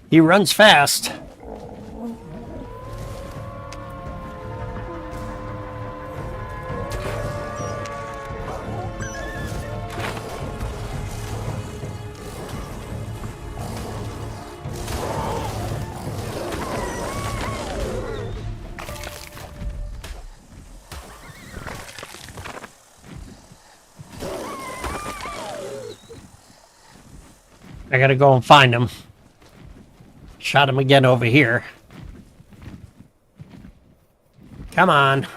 He runs fast. I gotta go and find him. Shot him again over here. Come on.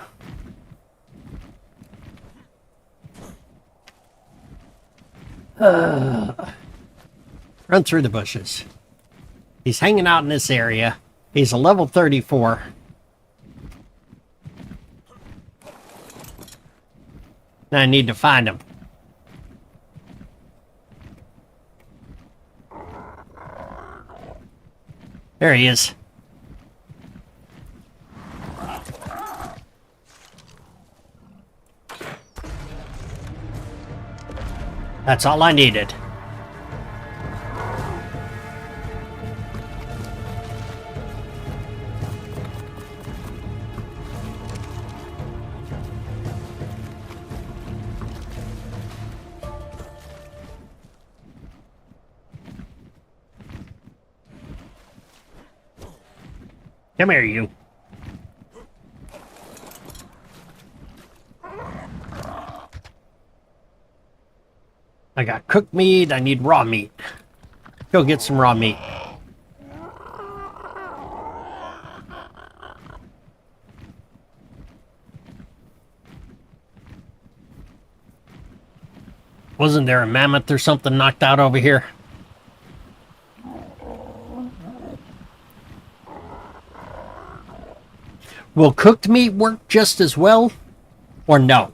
Run through the bushes. He's hanging out in this area. He's a level 34. Now I need to find him. There he is. That's all I needed. Come here, you. I got cooked meat. I need raw meat. Go get some raw meat. Wasn't there a mammoth or something knocked out over here? Will cooked meat work just as well, or no?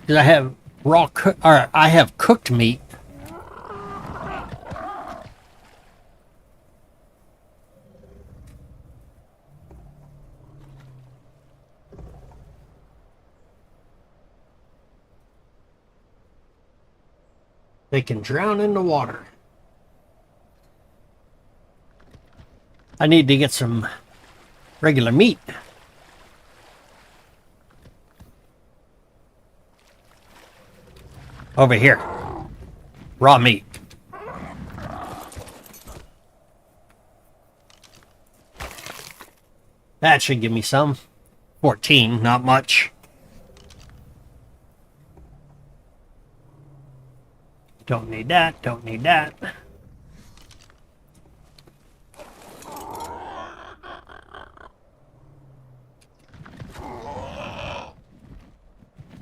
Because I have I have cooked meat. They can drown in the water. I need to get some regular meat. Over here. Raw meat. That should give me some. 14, not much. Don't need that, don't need that.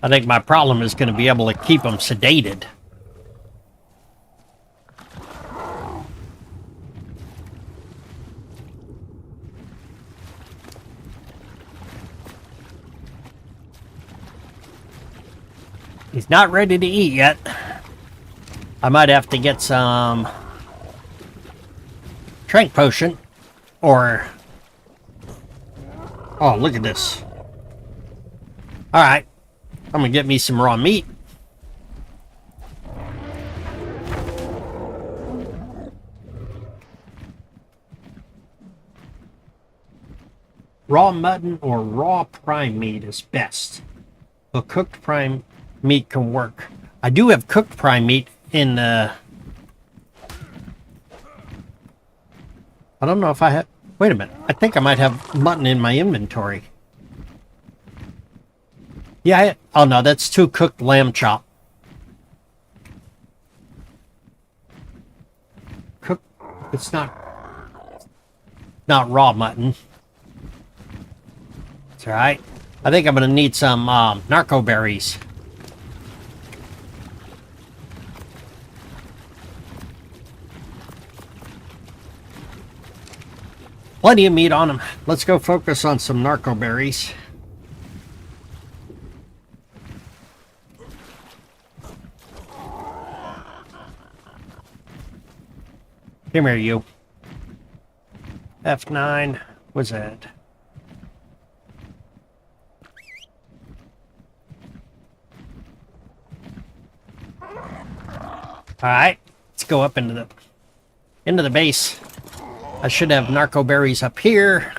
I think my problem is going to be able to keep them sedated. He's not ready to eat yet. I might have to get some trank potion, or... Oh, look at this. Alright, I'm gonna get me some raw meat. Raw mutton or raw prime meat is best, but cooked prime meat can work. I do have cooked prime meat in the... I don't know if I have... Wait a minute. I think I might have mutton in my inventory. Yeah, oh no, that's 2 cooked lamb chop. Cooked... It's not raw mutton. It's alright. I think I'm going to need some narco berries. Plenty of meat on them. Let's go focus on some narco berries. Come here, you. F9. What's that? Alright. Let's go up into the base. I should have narco berries up here.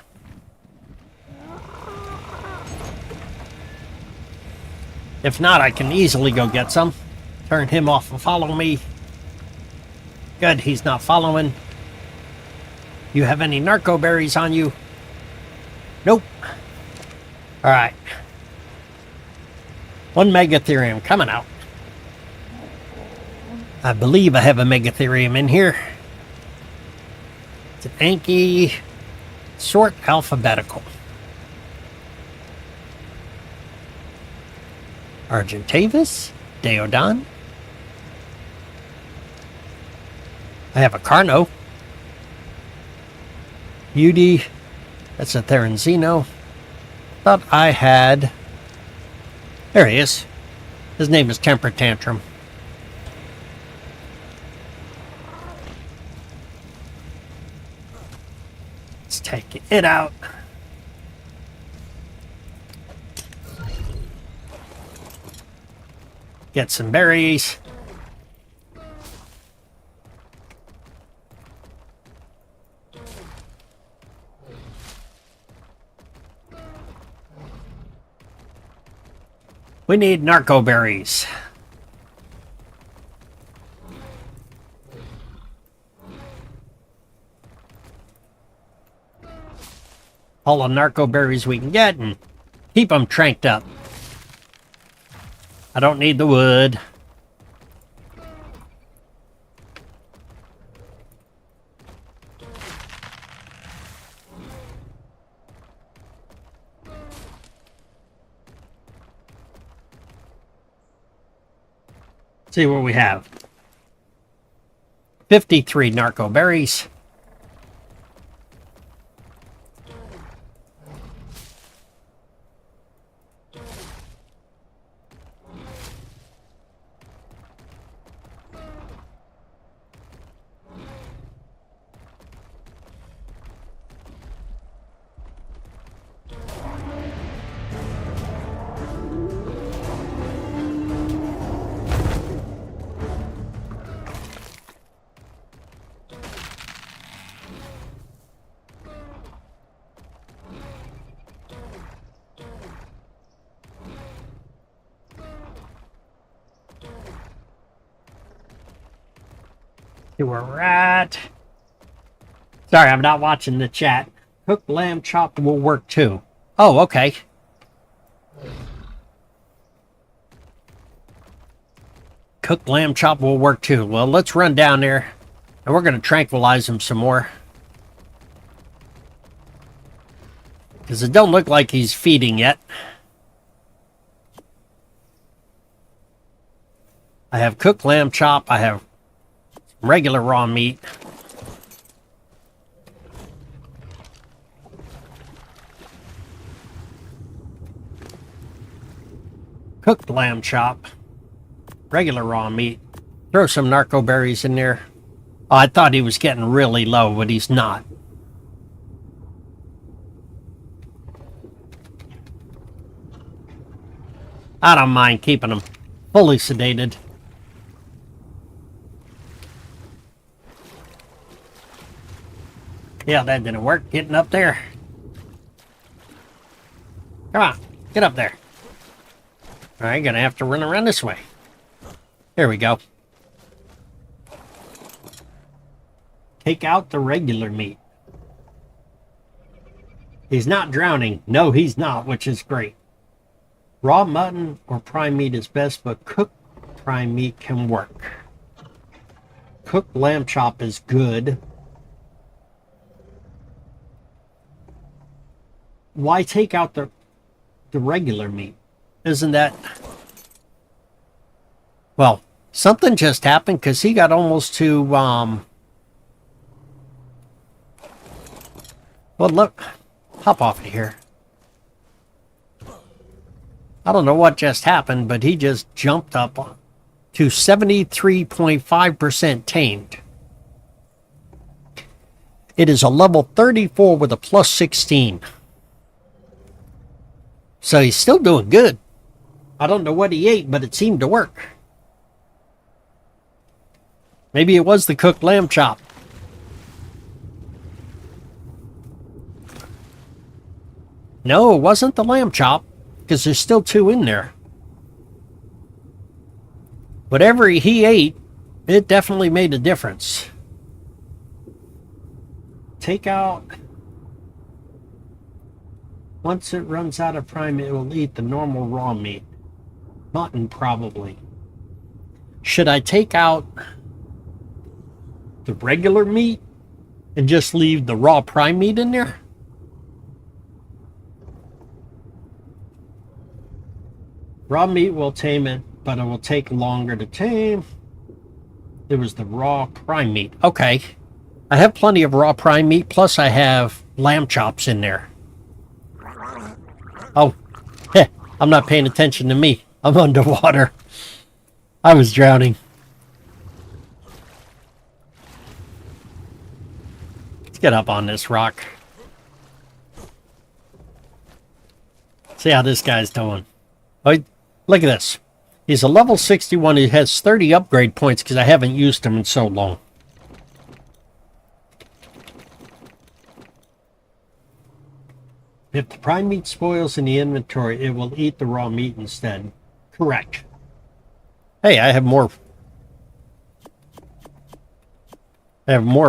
If not, I can easily go get some. Turn him off and follow me. Good, he's not following. You have any narco berries on you? Nope. Alright. 1 megatherium coming out. I believe I have a megatherium in here. It's an Anki, sort alphabetical. Argentavis, Deodon. I have a Carno. Beauty, that's a Theranzino. Thought I had... There he is. His name is Temper Tantrum. Let's take it out. Get some berries. We need narco berries. All the narco berries we can get and keep them tranked up. I don't need the wood. See what we have. 53 narco berries. See where we're at. Sorry, I'm not watching the chat. Cooked lamb chopped will work too. Oh, okay. Cooked lamb chop will work too. Well, let's run down there and we're going to tranquilize him some more. Because it don't look like he's feeding yet. I have cooked lamb chop. I have regular raw meat. Cooked lamb chop. Regular raw meat. Throw some narco berries in there. Oh, I thought he was getting really low, but he's not. I don't mind keeping him fully sedated. Yeah, that didn't work. Getting up there. Come on, get up there. All right, gonna have to run around this way. There we go. Take out the regular meat. He's not drowning. No, he's not, which is great. Raw mutton or prime meat is best, but cooked prime meat can work. Cooked lamb chop is good. Why take out the regular meat? Isn't that... Well, something just happened because he got almost to... Well, look. Hop off of here. I don't know what just happened, but he just jumped up to 73.5% tamed. It is a level 34 with a plus 16. So he's still doing good. I don't know what he ate, but it seemed to work. Maybe it was the cooked lamb chop. No, it wasn't the lamb chop, because there's still 2 in there. Whatever he ate, it definitely made a difference. Take out... Once it runs out of prime, it will eat the normal raw meat. Mutton, probably. Should I take out the regular meat and just leave the raw prime meat in there? Raw meat will tame it, but it will take longer to tame. It was the raw prime meat. Okay. I have plenty of raw prime meat, plus I have lamb chops in there. Oh, I'm not paying attention to me. I'm underwater. I was drowning. Let's get up on this rock. See how this guy's doing. Oh, look at this. He's a level 61. He has 30 upgrade points because I haven't used him in so long. If the prime meat spoils in the inventory, it will eat the raw meat instead. Correct. Hey, I have more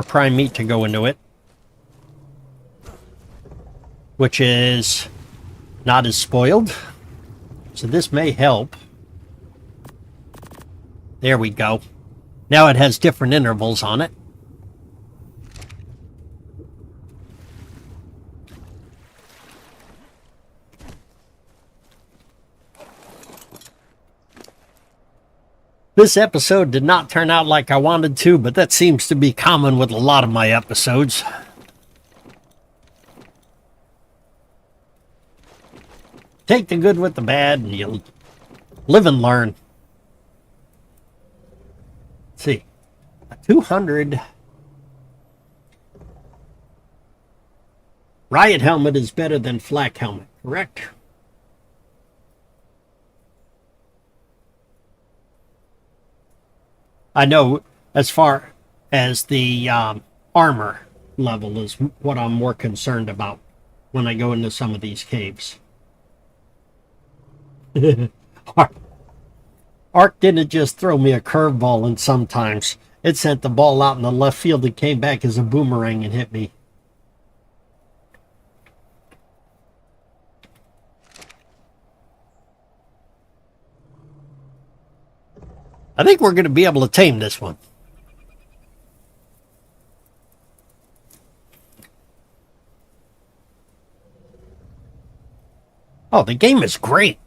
prime meat to go into it. Which is not as spoiled. So this may help. There we go. Now it has different intervals on it. This episode did not turn out like I wanted to, but that seems to be common with a lot of my episodes. Take the good with the bad, and you'll live and learn. Let's see. A 200 riot helmet is better than flak helmet, correct? I know as far as the armor level is what I'm more concerned about when I go into some of these caves. Ark didn't just throw me a curveball, and sometimes it sent the ball out in the left field and came back as a boomerang and hit me. I think we're going to be able to tame this one. Oh, the game is great.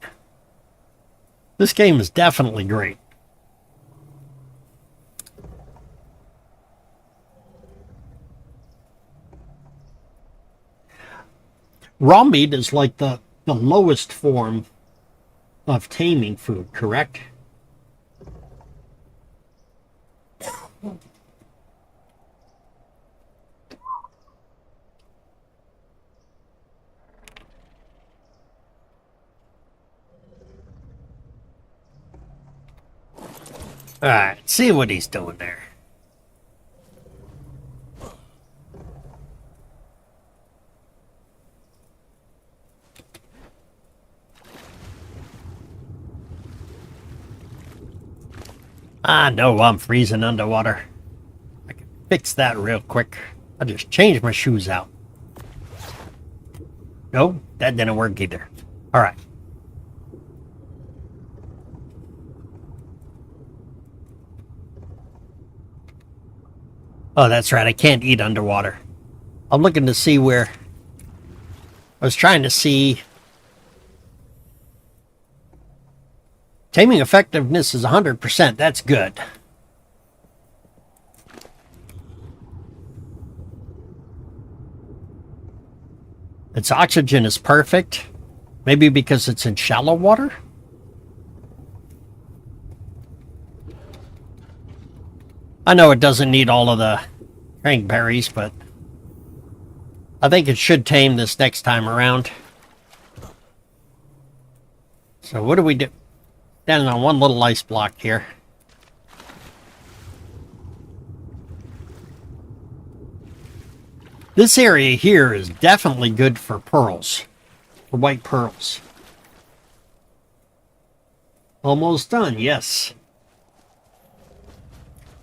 This game is definitely great. Raw meat is like the lowest form of taming food, correct? Alright, see what he's doing there. I know I'm freezing underwater. I can fix that real quick. I'll just change my shoes out. No, that didn't work either. Alright. Oh, that's right. I can't eat underwater. I'm looking to see where... I was trying to see... Taming effectiveness is 100%. That's good. Its oxygen is perfect. Maybe because it's in shallow water? I know it doesn't need all of the crankberries, but I think it should tame this next time around. So what do we do? Standing on one little ice block here. This area here is definitely good for pearls. For white pearls. Almost done, yes.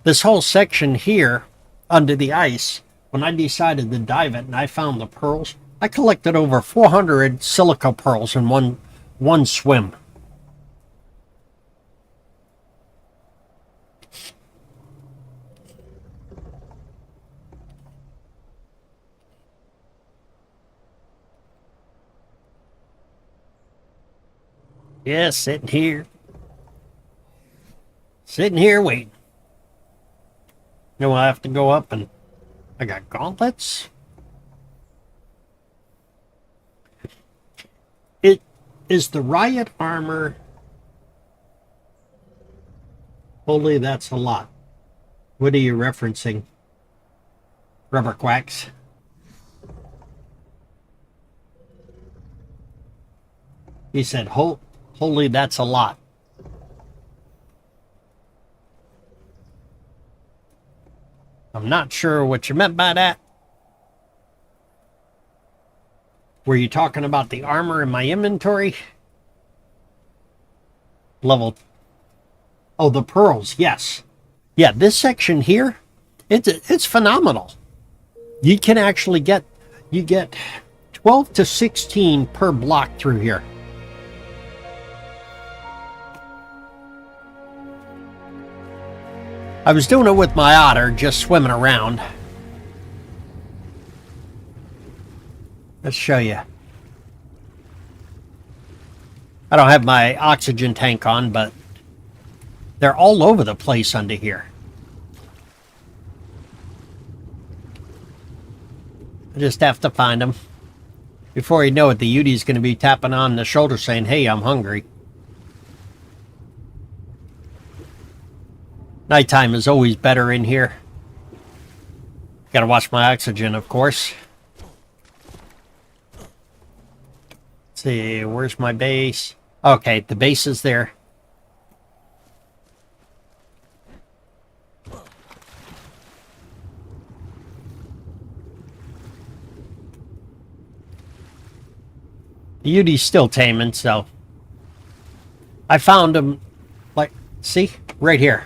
This whole section here, under the ice, when I decided to dive it and I found the pearls, I collected over 400 silica pearls in one swim. Yes, sitting here. Sitting here waiting. Now I have to go up and... I got gauntlets? It is the riot armor... Holy, that's a lot. What are you referencing? Rubber quacks? He said, holy, that's a lot. I'm not sure what you meant by that. Were you talking about the armor in my inventory? Level... Oh, the pearls, yes. Yeah, this section here, it's phenomenal. You can actually get... You get 12 to 16 per block through here. I was doing it with my otter, just swimming around. Let's show you. I don't have my oxygen tank on, but they're all over the place under here. I just have to find them. Before you know it, the Yeti's going to be tapping on the shoulder saying, hey, I'm hungry. Nighttime is always better in here. Gotta watch my oxygen, of course. Let's see, where's my base? Okay, the base is there. The Yeti's still taming, so... I found him, like, see? Right here.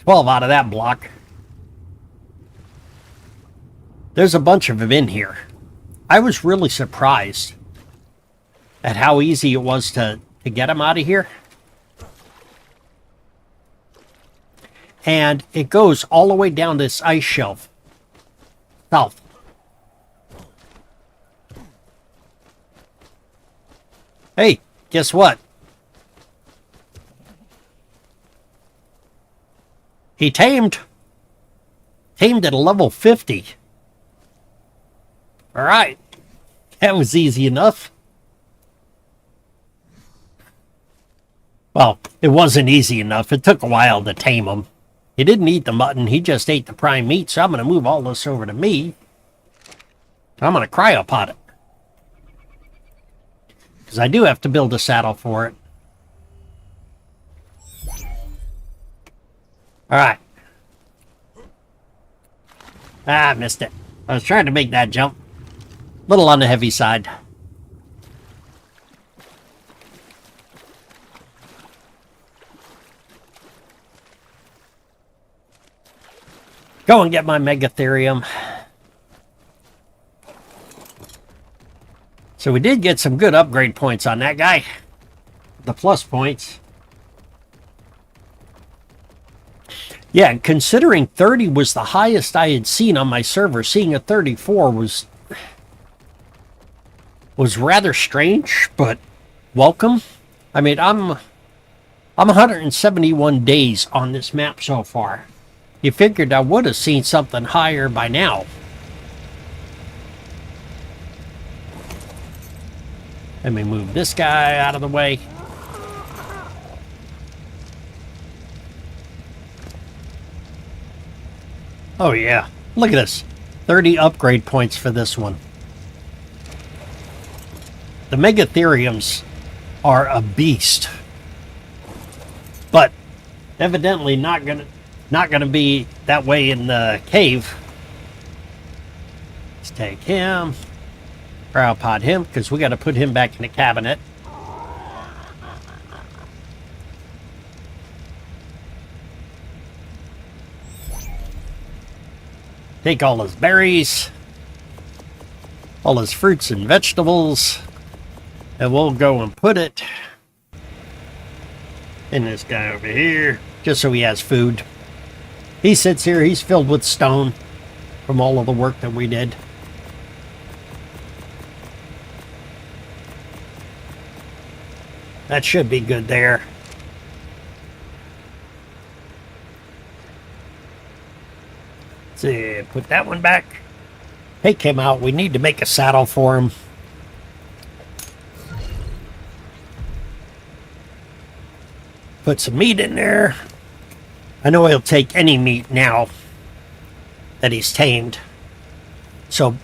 Well, out of that block. There's a bunch of them in here. I was really surprised at how easy it was to get them out of here. And it goes all the way down this ice shelf. South. Hey, guess what? He tamed. Tamed at a level 50. Alright. That was easy enough. Well, it wasn't easy enough. It took a while to tame him. He didn't eat the mutton. He just ate the prime meat. So I'm going to move all this over to me. I'm going to cryopot it. because I do have to build a saddle for it. Alright. Ah, I missed it. I was trying to make that jump. A little on the heavy side. Go and get my Megatherium. So we did get some good upgrade points on that guy. The plus points. Yeah, considering 30 was the highest I had seen on my server, seeing a 34 was rather strange, but welcome. I mean, I'm 171 days on this map so far. You figured I would have seen something higher by now. Let me move this guy out of the way. Oh yeah, look at this. 30 upgrade points for this one. The Megatheriums are a beast. But evidently not gonna be that way in the cave. Let's take him. Crowpod him, because we got to put him back in the cabinet. Take all his berries, all his fruits and vegetables, and we'll go and put it in this guy over here, just so he has food. He sits here, he's filled with stone from all of the work that we did. That should be good there. Let's see, put that one back. Take him out. We need to make a saddle for him. Put some meat in there. I know he'll take any meat now that he's tamed. So,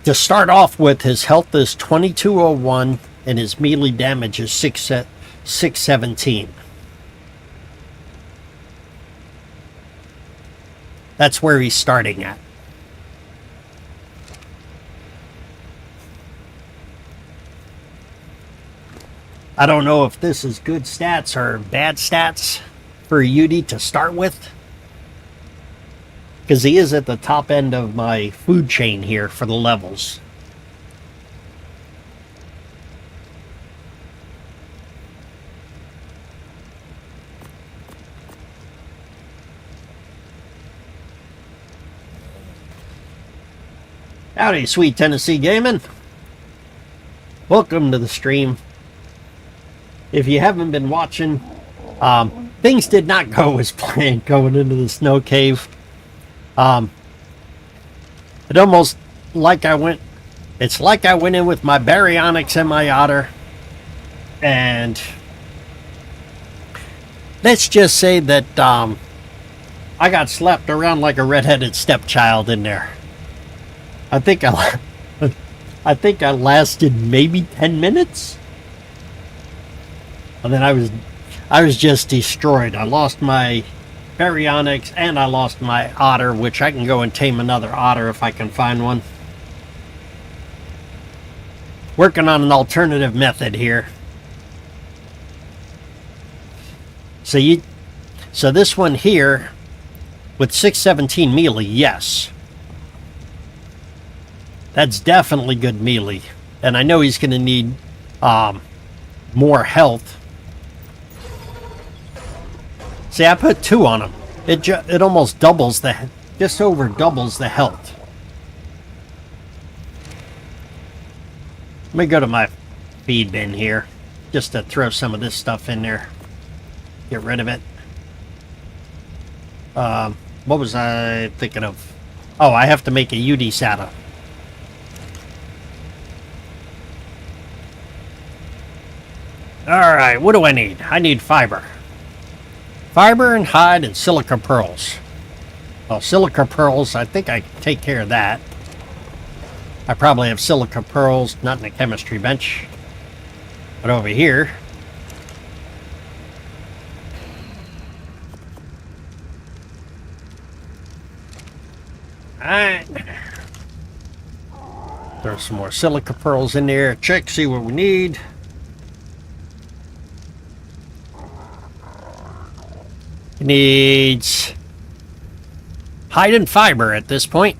to start off with, his health is 2201. And his melee damage is 617. That's where he's starting at. I don't know if this is good stats or bad stats for a Yeti to start with, because he is at the top end of my food chain here for the levels. Howdy, sweet Tennessee gaming. Welcome to the stream. If you haven't been watching, things did not go as planned going into the snow cave. It almost like I went, it's like I went in with my Baryonyx and my otter, and let's just say that I got slapped around like a redheaded stepchild in there. I think I lasted maybe 10 minutes, and then I was just destroyed. I lost my Baryonyx and I lost my otter, which I can go and tame another otter if I can find one. Working on an alternative method here. So this one here with 617 melee, yes. That's definitely good melee. And I know he's going to need more health. See, I put 2 on him. It almost doubles just over doubles the health. Let me go to my feed bin here, just to throw some of this stuff in there. Get rid of it. What was I thinking of? Oh, I have to make a Yeti saddle. Alright, what do I need? I need fiber. Fiber and hide and silica pearls. Well, silica pearls, I think I can take care of that. I probably have silica pearls, not in the chemistry bench. But over here, alright. Throw some more silica pearls in there. Check, see what we need. It needs hide and fiber at this point.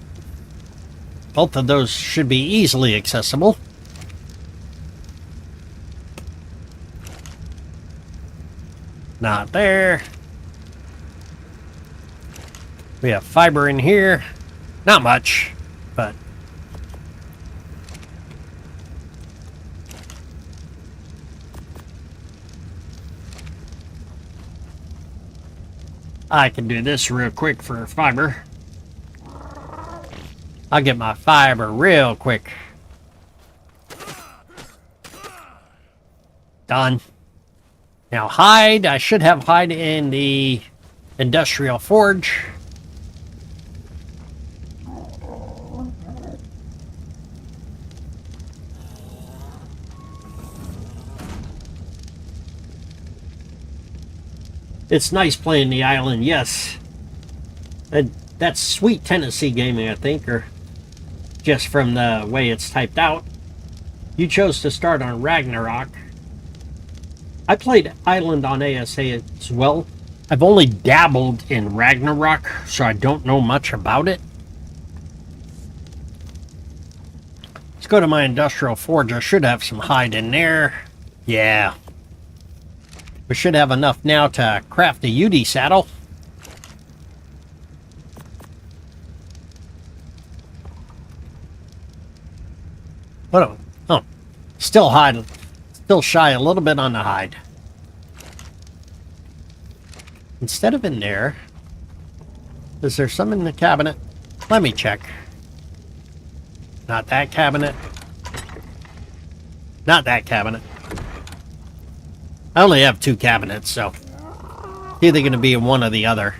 Both of those should be easily accessible. Not there. We have fiber in here. Not much, but I can do this real quick for fiber. I'll get my fiber real quick. Done. Now hide, I should have hide in the industrial forge. It's nice playing the island, yes. That's Sweet Tennessee Gaming, I think, or just from the way it's typed out. You chose to start on Ragnarok. I played Island on ASA as well. I've only dabbled in Ragnarok, so I don't know much about it. Let's go to my industrial forge. I should have some hide in there. Yeah. We should have enough now to craft a Yeti saddle. What? Oh, still hide. Still shy a little bit on the hide. Instead of in there, is there some in the cabinet? Let me check. Not that cabinet. Not that cabinet. I only have 2 cabinets, so it's either going to be in one or the other.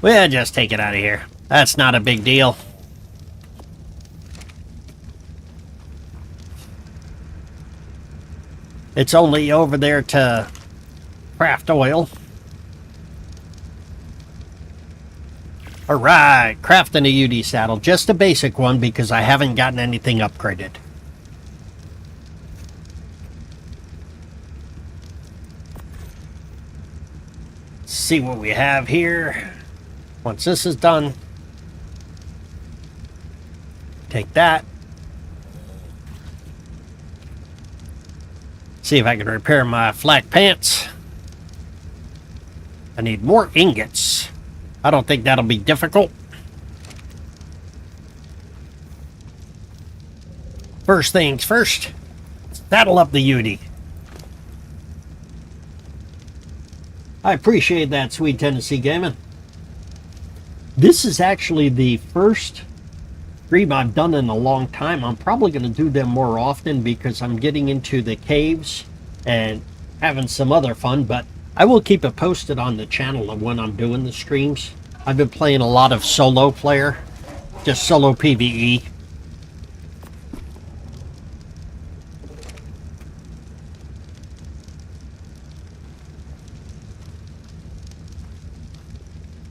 Well, just take it out of here. That's not a big deal. It's only over there to craft oil. Alright, crafting a Yeti saddle. Just a basic one because I haven't gotten anything upgraded. Let's see what we have here. Once this is done, take that. See if I can repair my flak pants. I need more ingots. I don't think that'll be difficult. First things first, saddle up the Yeti. I appreciate that, Sweet Tennessee Gaming. This is actually the first stream I've done in a long time. I'm probably going to do them more often because I'm getting into the caves and having some other fun, but I will keep it posted on the channel of when I'm doing the streams. I've been playing a lot of solo player, just solo PvE.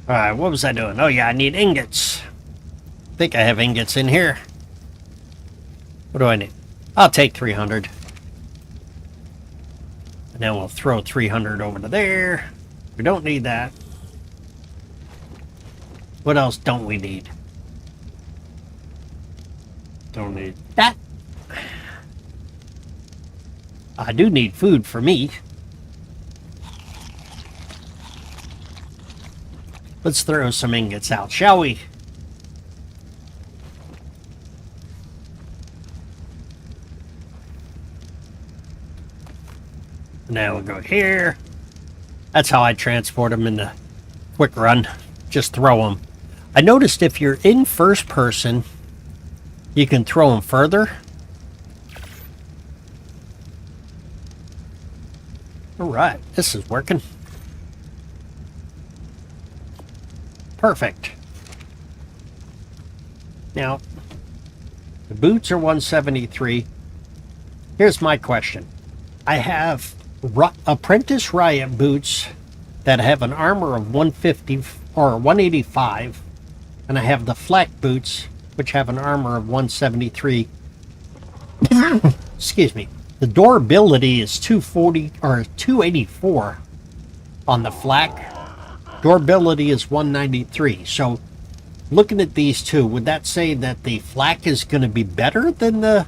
Alright, what was I doing? Oh yeah, I need ingots. I think I have ingots in here. What do I need? I'll take 300. And then we'll throw 300 over to there. We don't need that. What else don't we need? Don't need that. I do need food for meat. Let's throw some ingots out, shall we? Now we'll go here. That's how I transport them in the quick run. Just throw them. I noticed if you're in first person, you can throw them further. Alright, this is working. Perfect. Now, The boots are 173. Here's my question. I have apprentice riot boots that have an armor of 150 or 185, and I have the flak boots which have an armor of 173. Excuse me. The durability is 240 or 284 on the flak. Durability is 193. So looking at these two, would that say that the flak is going to be better than the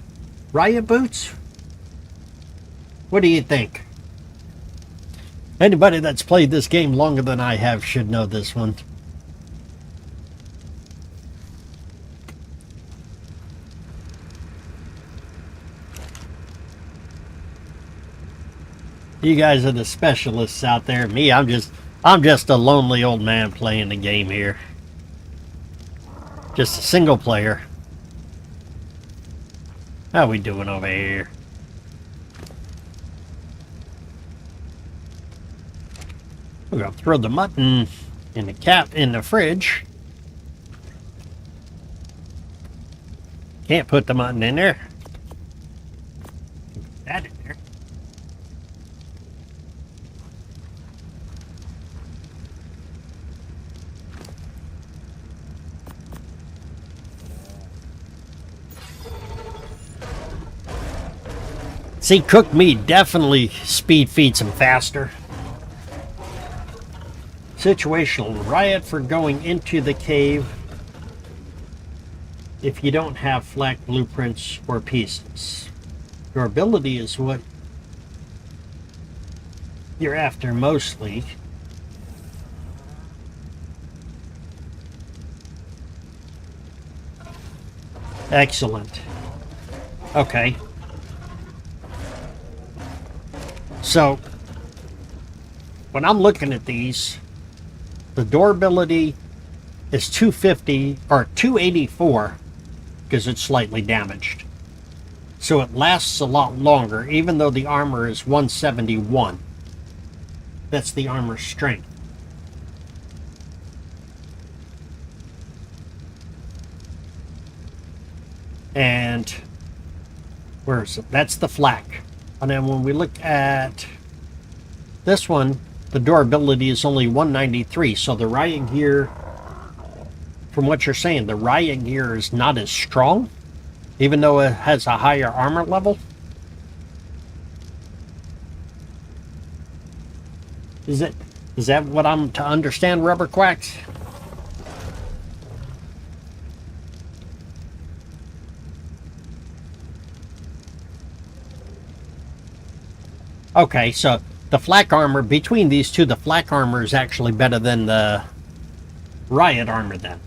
riot boots? What do you think? Anybody that's played this game longer than I have should know this one. You guys are the specialists out there. Me, I'm just a lonely old man playing the game here. Just a single player. How we doing over here? We're gonna throw the mutton in the fridge. Can't put the mutton in there. Put that in there. See, cooked meat definitely speed feeds him faster. Situational riot for going into the cave if you don't have flak blueprints or pieces. Durability is what you're after mostly. Excellent. Okay. So, when I'm looking at these, the durability is 250 or 284 because it's slightly damaged. So it lasts a lot longer, even though the armor is 171. That's the armor strength. And where is it? That's the flak. And then when we look at this one, the durability is only 193. So the riot gear, from what you're saying, the riot gear is not as strong, even though it has a higher armor level. Is that what I'm to understand, Rubber Quacks? Okay, so the flak armor, between these two, the flak armor is actually better than the riot armor then.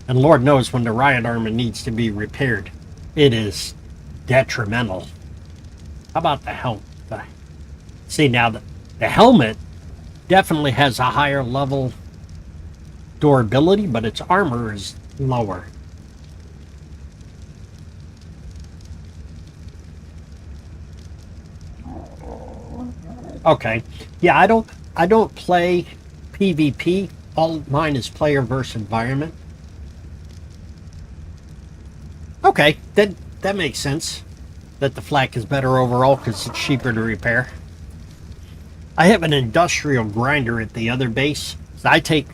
And Lord knows when the riot armor needs to be repaired, it is detrimental. How about the helmet? See, now the helmet definitely has a higher level durability, but its armor is lower. Okay, yeah, I don't play PvP. All mine is player versus environment. Okay, that makes sense. That the flak is better overall because it's cheaper to repair. I have an industrial grinder at the other base. So I take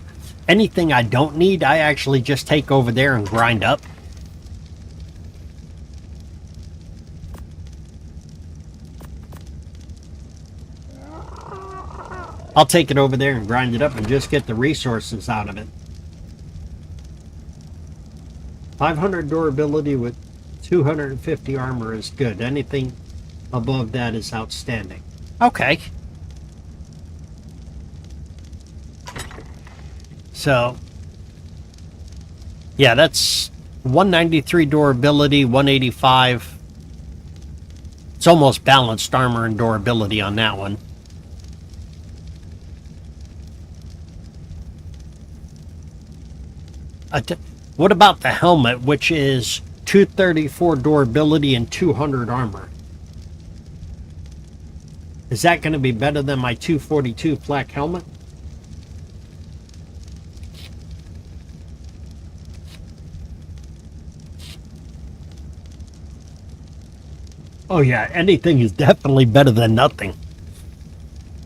anything I don't need, I actually just take over there and grind up. I'll take it over there and grind it up and just get the resources out of it. 500 durability with 250 armor is good. Anything above that is outstanding. Okay. So, yeah, that's 193 durability, 185. It's almost balanced armor and durability on that one. What about the helmet, which is 234 durability and 200 armor? Is that going to be better than my 242 flak helmet? Oh yeah, anything is definitely better than nothing.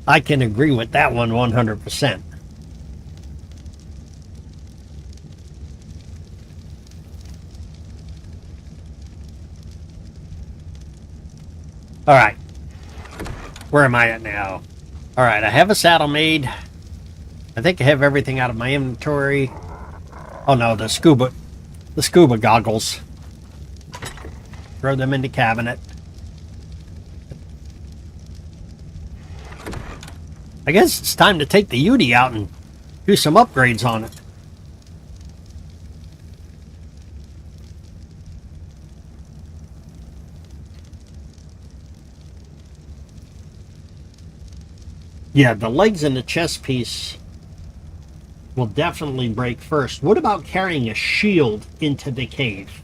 I can agree with that one 100%. All right, where am I at now? All right, I have a saddle made. I think I have everything out of my inventory. Oh no, the scuba goggles. Throw them in the cabinet. I guess it's time to take the Yeti out and do some upgrades on it. Yeah, the legs and the chest piece will definitely break first. What about carrying a shield into the cave?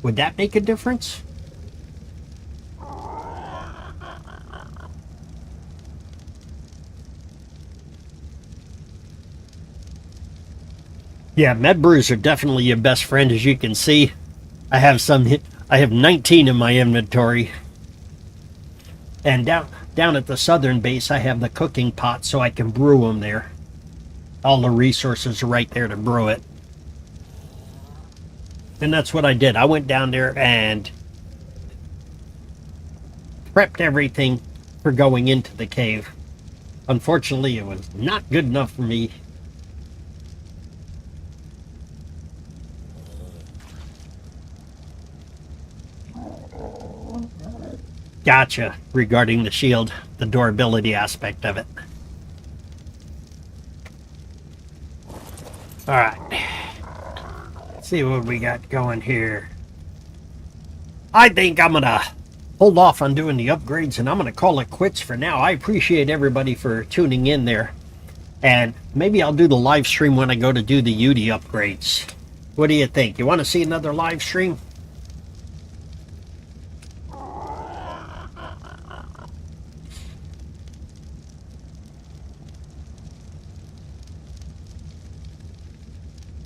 Would that make a difference? Yeah, med brews are definitely your best friend, as you can see. I have 19 in my inventory. And down at the southern base, I have the cooking pot so I can brew them there. All the resources are right there to brew it. And that's what I did. I went down there and prepped everything for going into the cave. Unfortunately, it was not good enough for me. Gotcha, regarding the shield, the durability aspect of it. Alright. Let's see what we got going here. I think I'm gonna hold off on doing the upgrades and I'm gonna call it quits for now. I appreciate everybody for tuning in there. And maybe I'll do the live stream when I go to do the Yeti upgrades. What do you think? You want to see another live stream?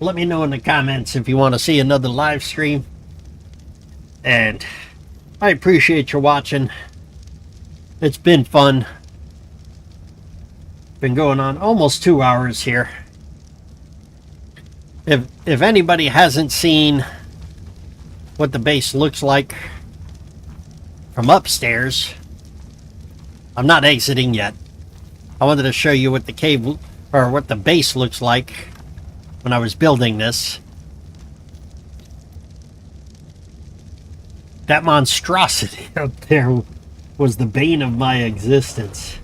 Let me know in the comments if you want to see another live stream. And I appreciate you watching. It's been fun. Been going on almost 2 hours here. If anybody hasn't seen what the base looks like from upstairs, I'm not exiting yet. I wanted to show you what the cave or what the base looks like when I was building this. That monstrosity up there was the bane of my existence.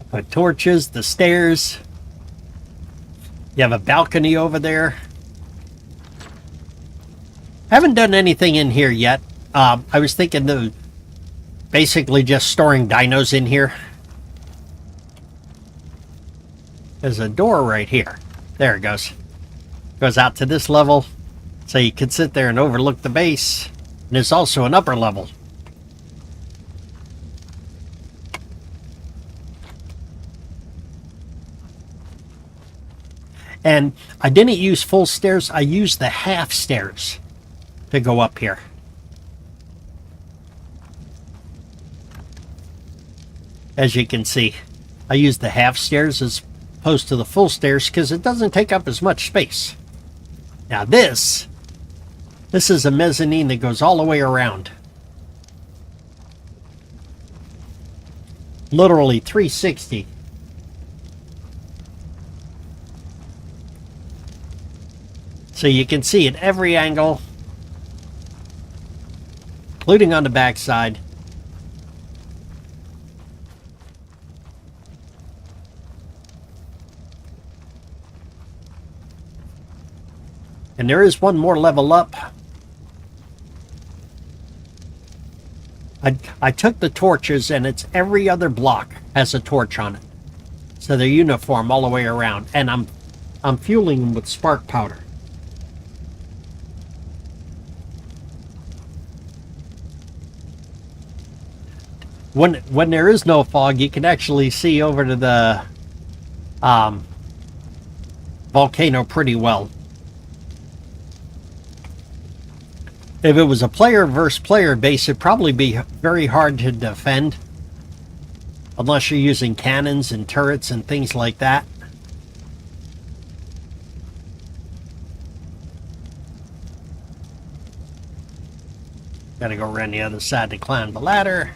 Put torches, the stairs. You have a balcony over there. Haven't done anything in here yet. I was thinking of basically just storing dinos in here. There's a door right here. There it goes. Goes out to this level, so you can sit there and overlook the base. And there's also an upper level. And I didn't use full stairs, I used the half stairs to go up here. As you can see, I used the half stairs as opposed to the full stairs because it doesn't take up as much space. Now this is a mezzanine that goes all the way around. Literally 360. So you can see at every angle, including on the back side. And there is one more level up. I took the torches and it's every other block has a torch on it. So they're uniform all the way around. And I'm fueling them with spark powder. when there is no fog, you can actually see over to the volcano pretty well. If it was a player versus player base, it'd probably be very hard to defend unless you're using cannons and turrets and things like that. Gotta go around the other side to climb the ladder.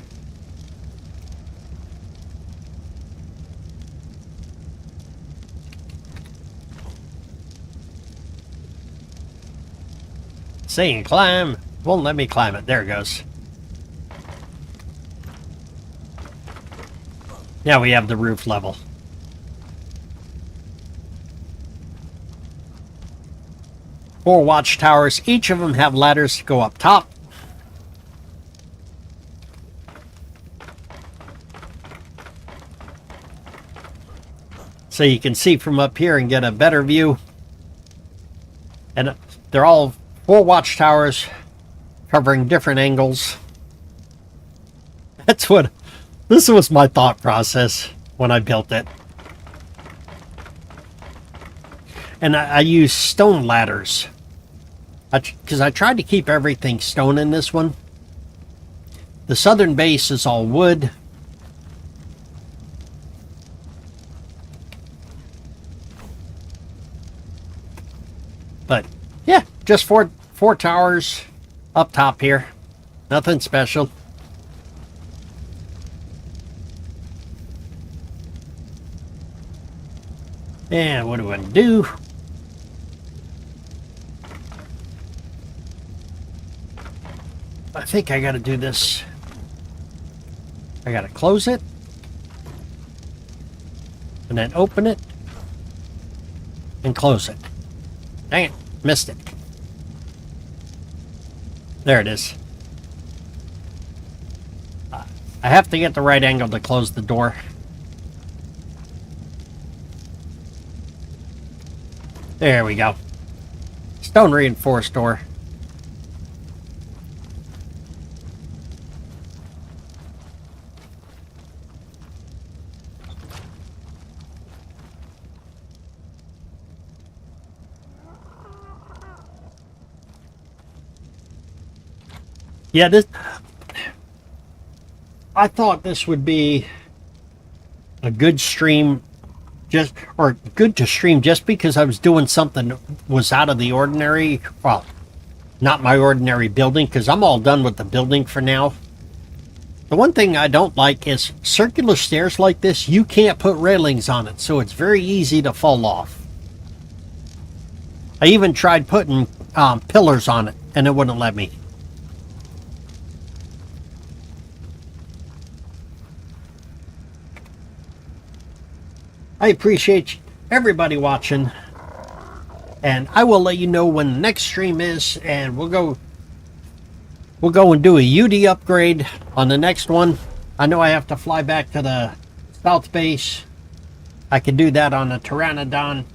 Saying climb, won't let me climb it. There it goes. Now we have the roof level. Four watchtowers. Each of them have ladders to go up top. So you can see from up here and get a better view. And they're all 4 watchtowers covering different angles. This was my thought process when I built it. And I use stone ladders. Because I tried to keep everything stone in this one. The southern base is all wood. But yeah, just four towers up top here. Nothing special. And what do I do? I think I got to do this. I got to close it. And then open it. And close it. Dang it. Missed it. There it is. I have to get the right angle to close the door. There we go. Stone reinforced door. Yeah, I thought this would be a good stream, good to stream just because I was doing something that was out of the ordinary. Well, not my ordinary building, because I'm all done with the building for now. The one thing I don't like is circular stairs like this. You can't put railings on it, so it's very easy to fall off. I even tried putting pillars on it, and it wouldn't let me. I appreciate everybody watching, and I will let you know when the next stream is, and we'll go and do a UD upgrade on the next one. I know I have to fly back to the south base. I can do that on a Pteranodon,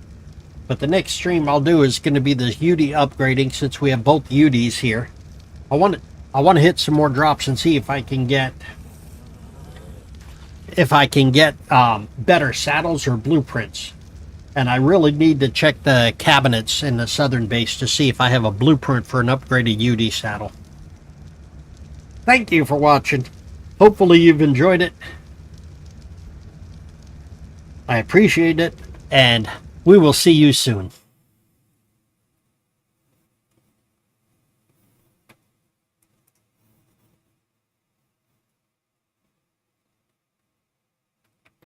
but the next stream I'll do is going to be the UD upgrading, since we have both UDs here. I want to hit some more drops and see if I can get better saddles or blueprints. And I really need to check the cabinets in the southern base to see if I have a blueprint for an upgraded UD saddle. Thank you for watching. Hopefully you've enjoyed it. I appreciate it, and we will see you soon.